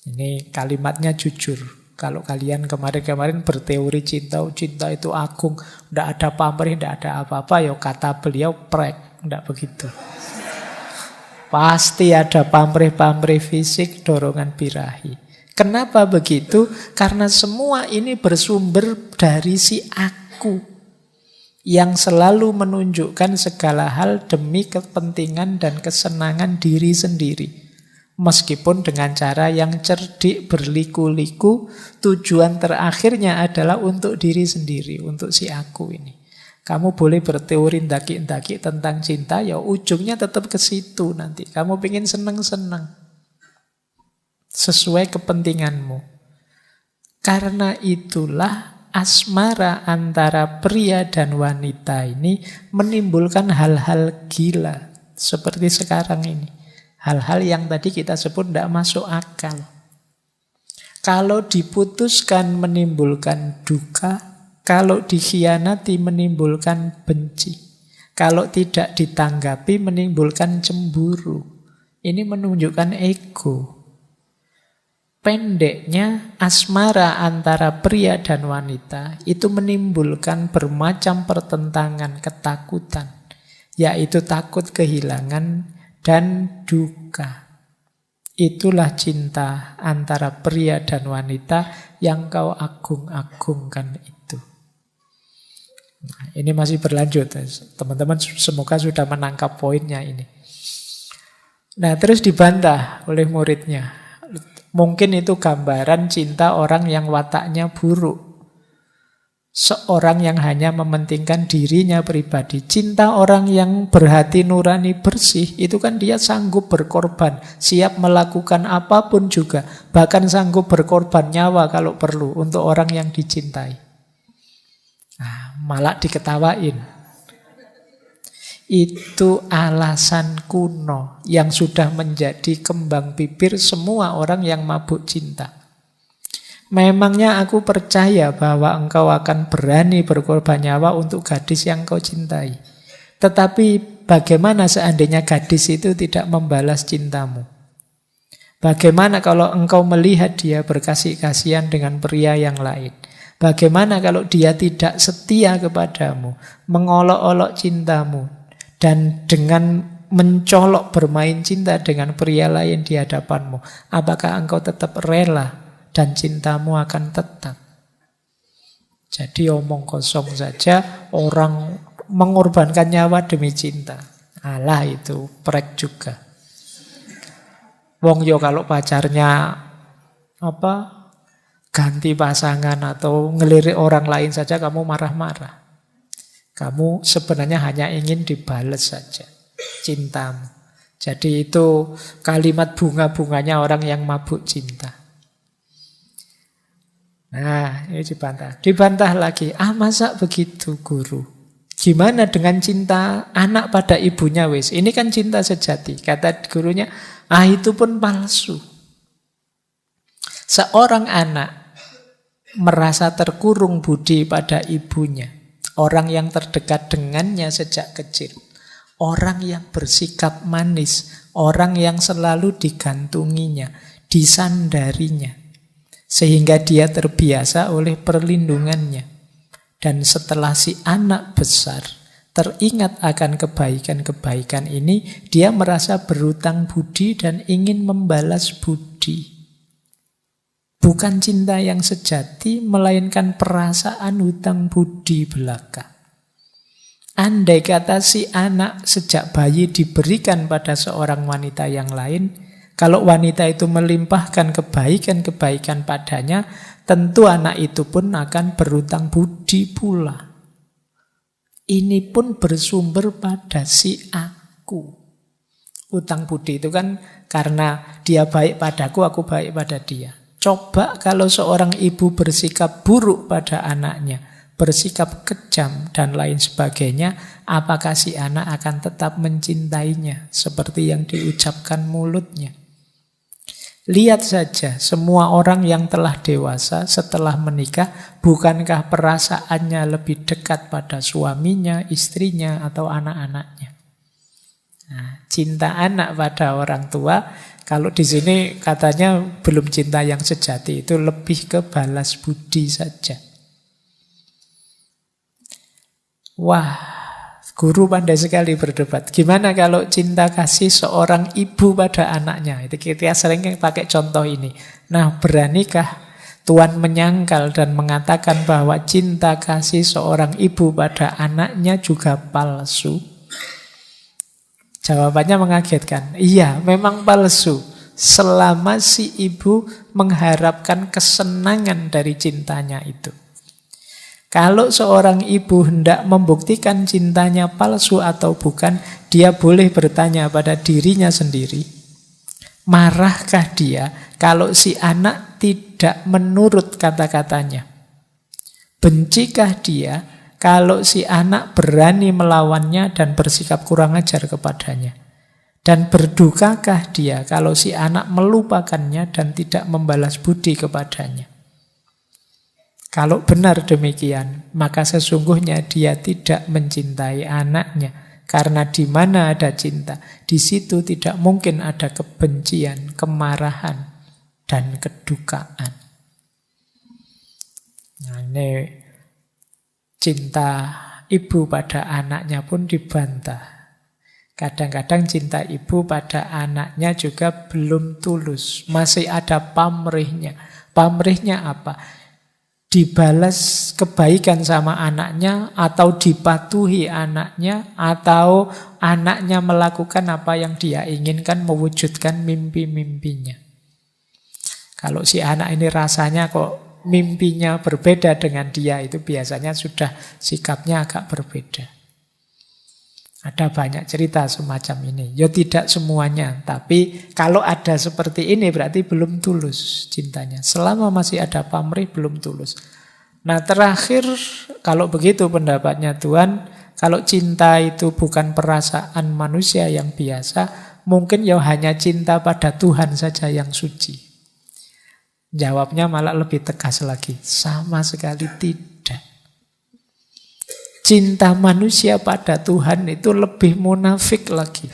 Ini kalimatnya jujur. Kalau kalian kemarin-kemarin berteori cinta itu agung, tidak ada pamrih, tidak ada apa-apa, kata beliau prek, tidak begitu. Pasti ada pamrih-pamrih fisik, dorongan birahi. Kenapa begitu? Karena semua ini bersumber dari si aku yang selalu menunjukkan segala hal demi kepentingan dan kesenangan diri sendiri. Meskipun dengan cara yang cerdik, berliku-liku, tujuan terakhirnya adalah untuk diri sendiri, untuk si aku ini. Kamu boleh berteori ndaki-ndaki tentang cinta, ya ujungnya tetap ke situ nanti. Kamu pengen seneng-seneng. Sesuai kepentinganmu. Karena itulah asmara antara pria dan wanita ini menimbulkan hal-hal gila. Seperti sekarang ini. Hal-hal yang tadi kita sebut tidak masuk akal. Kalau diputuskan menimbulkan duka, kalau dikhianati menimbulkan benci. Kalau tidak ditanggapi menimbulkan cemburu. Ini menunjukkan ego. Pendeknya asmara antara pria dan wanita itu menimbulkan bermacam pertentangan, ketakutan. Yaitu takut kehilangan dan duka. Itulah cinta antara pria dan wanita yang kau agung-agungkan itu. Nah, ini masih berlanjut. Teman-teman semoga sudah menangkap poinnya ini. Nah, terus dibantah oleh muridnya. Mungkin itu gambaran cinta orang yang wataknya buruk. Seorang yang hanya mementingkan dirinya pribadi. Cinta orang yang berhati nurani bersih, itu kan dia sanggup berkorban, siap melakukan apapun juga. Bahkan sanggup berkorban nyawa kalau perlu untuk orang yang dicintai. Nah, malah diketawain. Itu alasan kuno yang sudah menjadi kembang bibir semua orang yang mabuk cinta. Memangnya aku percaya bahwa engkau akan berani berkorban nyawa untuk gadis yang kau cintai. Tetapi bagaimana seandainya gadis itu tidak membalas cintamu? Bagaimana kalau engkau melihat dia berkasih-kasihan dengan pria yang lain? Bagaimana kalau dia tidak setia kepadamu, mengolok-olok cintamu, dan dengan mencolok bermain cinta dengan pria lain di hadapanmu? Apakah engkau tetap rela? Dan cintamu akan tetap. Jadi omong kosong saja, orang mengorbankan nyawa demi cinta. Alah, itu prek juga. Wong yo kalau pacarnya ganti pasangan atau ngelirik orang lain saja kamu marah-marah. Kamu sebenarnya hanya ingin dibales saja cintamu. Jadi itu kalimat bunga-bunganya orang yang mabuk cinta. Nah, ini dibantah. Dibantah lagi. Masa begitu guru? Gimana dengan cinta anak pada ibunya wis? Ini kan cinta sejati. Kata gurunya, itu pun palsu. Seorang anak merasa terkurung budi pada ibunya. Orang yang terdekat dengannya sejak kecil. Orang yang bersikap manis. Orang yang selalu digantunginya, disandarinya. Sehingga dia terbiasa oleh perlindungannya. Dan setelah si anak besar teringat akan kebaikan-kebaikan ini, dia merasa berutang budi dan ingin membalas budi. Bukan cinta yang sejati, melainkan perasaan hutang budi belaka. Andai kata si anak sejak bayi diberikan pada seorang wanita yang lain, kalau wanita itu melimpahkan kebaikan-kebaikan padanya, tentu anak itu pun akan berutang budi pula. Ini pun bersumber pada si aku. Utang budi itu kan karena dia baik padaku, aku baik pada dia. Coba kalau seorang ibu bersikap buruk pada anaknya, bersikap kejam dan lain sebagainya, apakah si anak akan tetap mencintainya seperti yang diucapkan mulutnya? Lihat saja semua orang yang telah dewasa setelah menikah, bukankah perasaannya lebih dekat pada suaminya, istrinya, atau anak-anaknya? Nah, cinta anak pada orang tua, kalau di sini katanya belum cinta yang sejati, itu lebih ke balas budi saja. Wah, Guru pandai sekali berdebat. Gimana kalau cinta kasih seorang ibu pada anaknya? Itu kita sering pakai contoh ini. Nah, beranikah Tuhan menyangkal dan mengatakan bahwa cinta kasih seorang ibu pada anaknya juga palsu? Jawabannya mengagetkan. Iya, memang palsu. Selama si ibu mengharapkan kesenangan dari cintanya itu. Kalau seorang ibu hendak membuktikan cintanya palsu atau bukan, dia boleh bertanya pada dirinya sendiri, marahkah dia kalau si anak tidak menurut kata-katanya? Bencikah dia kalau si anak berani melawannya dan bersikap kurang ajar kepadanya? Dan berdukakah dia kalau si anak melupakannya dan tidak membalas budi kepadanya? Kalau benar demikian, maka sesungguhnya dia tidak mencintai anaknya. Karena di mana ada cinta, di situ tidak mungkin ada kebencian, kemarahan, dan kedukaan. Nah, ini cinta ibu pada anaknya pun dibantah. Kadang-kadang cinta ibu pada anaknya juga belum tulus. Masih ada pamrihnya. Pamrihnya apa? Dibalas kebaikan sama anaknya, atau dipatuhi anaknya, atau anaknya melakukan apa yang dia inginkan, mewujudkan mimpi-mimpinya. Kalau si anak ini rasanya kok mimpinya berbeda dengan dia, itu biasanya sudah sikapnya agak berbeda. Ada banyak cerita semacam ini. Ya tidak semuanya, tapi kalau ada seperti ini berarti belum tulus cintanya. Selama masih ada pamrih belum tulus. Nah, terakhir kalau begitu pendapatnya Tuhan, kalau cinta itu bukan perasaan manusia yang biasa, mungkin ya hanya cinta pada Tuhan saja yang suci. Jawabnya malah lebih tegas lagi. Sama sekali tidak. Cinta manusia pada Tuhan itu lebih munafik lagi.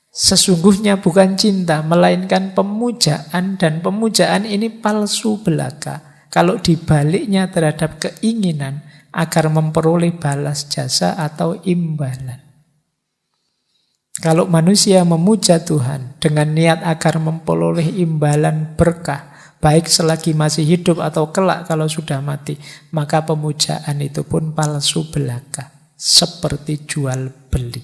Sesungguhnya bukan cinta, melainkan pemujaan, dan pemujaan ini palsu belaka. Kalau dibaliknya terhadap keinginan agar memperoleh balas jasa atau imbalan. Kalau manusia memuja Tuhan dengan niat agar memperoleh imbalan berkah, baik selagi masih hidup atau kelak kalau sudah mati, maka pemujaan itu pun palsu belaka, seperti jual beli.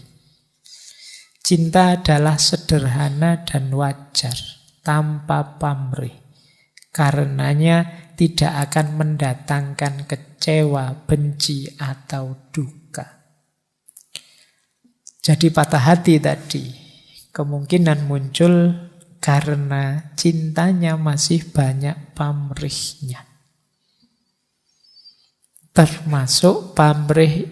Cinta adalah sederhana dan wajar, tanpa pamrih. Karenanya tidak akan mendatangkan kecewa, benci, atau duka. Jadi patah hati tadi kemungkinan muncul karena cintanya masih banyak pamrihnya. Termasuk pamrih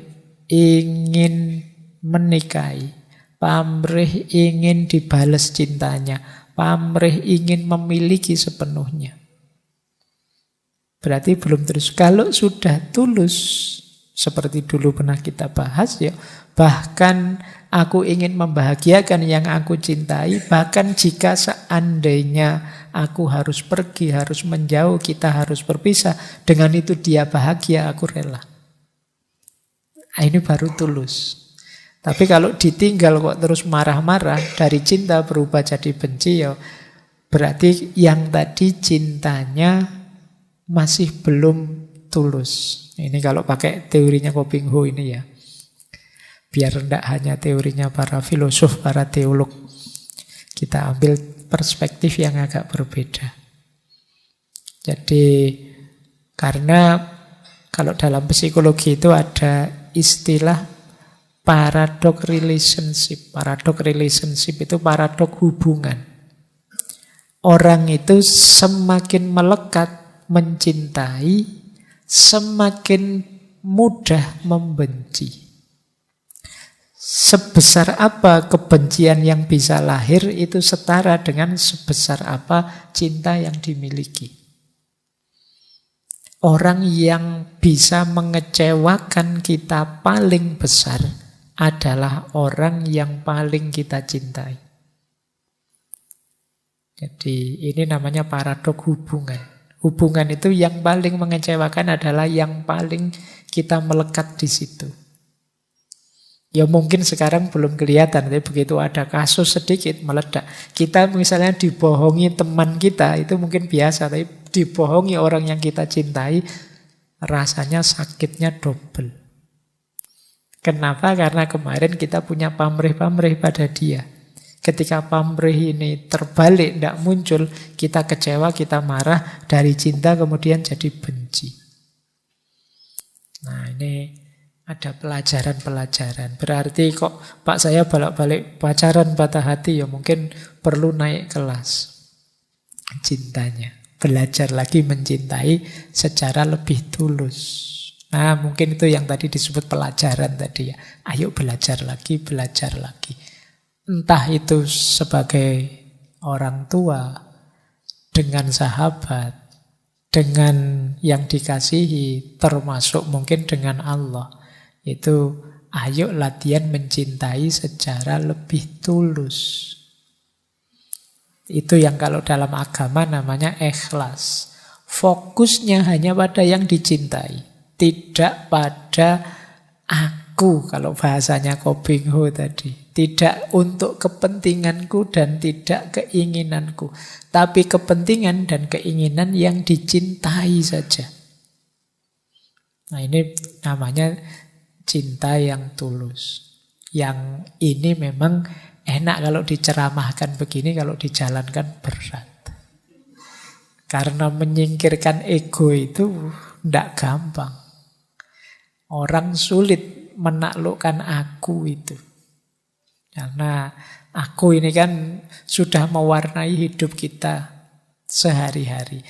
ingin menikahi, pamrih ingin dibalas cintanya, pamrih ingin memiliki sepenuhnya. Berarti belum terus. Kalau sudah tulus, seperti dulu pernah kita bahas ya, bahkan aku ingin membahagiakan yang aku cintai, bahkan jika seandainya aku harus pergi, harus menjauh, kita harus berpisah, dengan itu dia bahagia, aku rela. Nah, ini baru tulus. Tapi kalau ditinggal kok terus marah-marah, dari cinta berubah jadi benci, ya berarti yang tadi cintanya masih belum tulus. Ini kalau pakai teorinya Koping Ho ini ya. Biar tidak hanya teorinya para filosof, para teolog. Kita ambil perspektif yang agak berbeda. Jadi, karena kalau dalam psikologi itu ada istilah paradox relationship. Paradox relationship itu paradox hubungan. Orang itu semakin melekat mencintai, semakin mudah membenci. Sebesar apa kebencian yang bisa lahir, itu setara dengan sebesar apa cinta yang dimiliki. Orang yang bisa mengecewakan kita paling besar adalah orang yang paling kita cintai. Jadi ini namanya paradoks hubungan. Hubungan itu yang paling mengecewakan adalah yang paling kita melekat di situ. Ya mungkin sekarang belum kelihatan, tapi begitu ada kasus sedikit meledak. Kita misalnya dibohongi teman kita, itu mungkin biasa, tapi dibohongi orang yang kita cintai, rasanya sakitnya double. Kenapa? Karena kemarin kita punya pamrih-pamrih pada dia. Ketika pamrih ini terbalik, tidak muncul, kita kecewa, kita marah, dari cinta kemudian jadi benci. Nah ini ada pelajaran-pelajaran. Berarti kok Pak saya balik-balik pacaran patah hati, ya mungkin perlu naik kelas cintanya. Belajar lagi mencintai secara lebih tulus. Nah mungkin itu yang tadi disebut pelajaran tadi ya. Ayo belajar lagi, belajar lagi. Entah itu sebagai orang tua, dengan sahabat, dengan yang dikasihi, termasuk mungkin dengan Allah. Itu ayo latihan mencintai secara lebih tulus. Itu yang kalau dalam agama namanya ikhlas. Fokusnya hanya pada yang dicintai, tidak pada aku, kalau bahasanya Kobing Ho tadi. Tidak untuk kepentinganku dan tidak keinginanku, tapi kepentingan dan keinginan yang dicintai saja. Nah ini namanya cinta yang tulus. Yang ini memang enak kalau diceramahkan begini, kalau dijalankan berat. Karena menyingkirkan ego itu tidak gampang. Orang sulit menaklukkan aku itu. Karena aku ini kan sudah mewarnai hidup kita sehari-hari.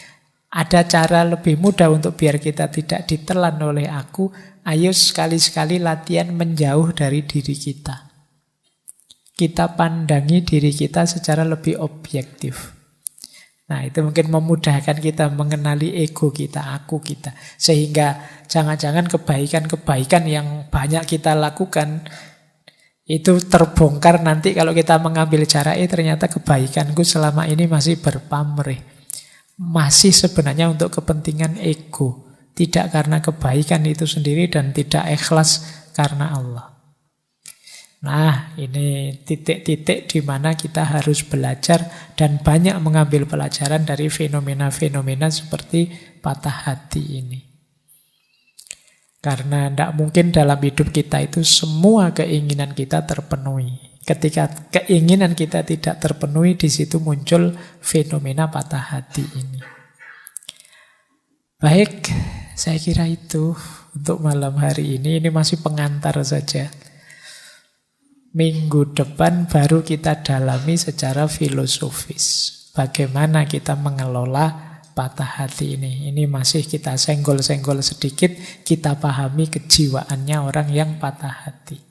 Ada cara lebih mudah untuk biar kita tidak ditelan oleh aku. Ayo sekali-sekali latihan menjauh dari diri kita. Kita pandangi diri kita secara lebih objektif. Nah itu mungkin memudahkan kita mengenali ego kita, aku kita. Sehingga jangan-jangan kebaikan-kebaikan yang banyak kita lakukan itu terbongkar nanti kalau kita mengambil cara ternyata kebaikanku selama ini masih berpamrih. Masih sebenarnya untuk kepentingan ego. Tidak karena kebaikan itu sendiri dan tidak ikhlas karena Allah. Nah ini titik-titik di mana kita harus belajar dan banyak mengambil pelajaran dari fenomena-fenomena seperti patah hati ini. Karena tidak mungkin dalam hidup kita itu semua keinginan kita terpenuhi. Ketika keinginan kita tidak terpenuhi, di situ muncul fenomena patah hati ini. Baik, saya kira itu untuk malam hari ini. Ini masih pengantar saja. Minggu depan baru kita dalami secara filosofis. Bagaimana kita mengelola patah hati ini. Ini masih kita senggol-senggol sedikit, kita pahami kejiwaannya orang yang patah hati.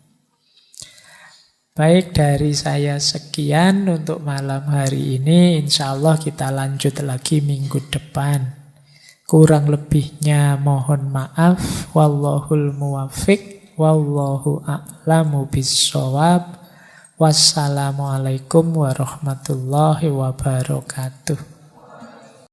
Baik, dari saya sekian untuk malam hari ini. Insya Allah kita lanjut lagi minggu depan. Kurang lebihnya mohon maaf. Wallahul muwaffiq. Wallahu a'lamu bissawab. Wassalamualaikum warahmatullahi wabarakatuh.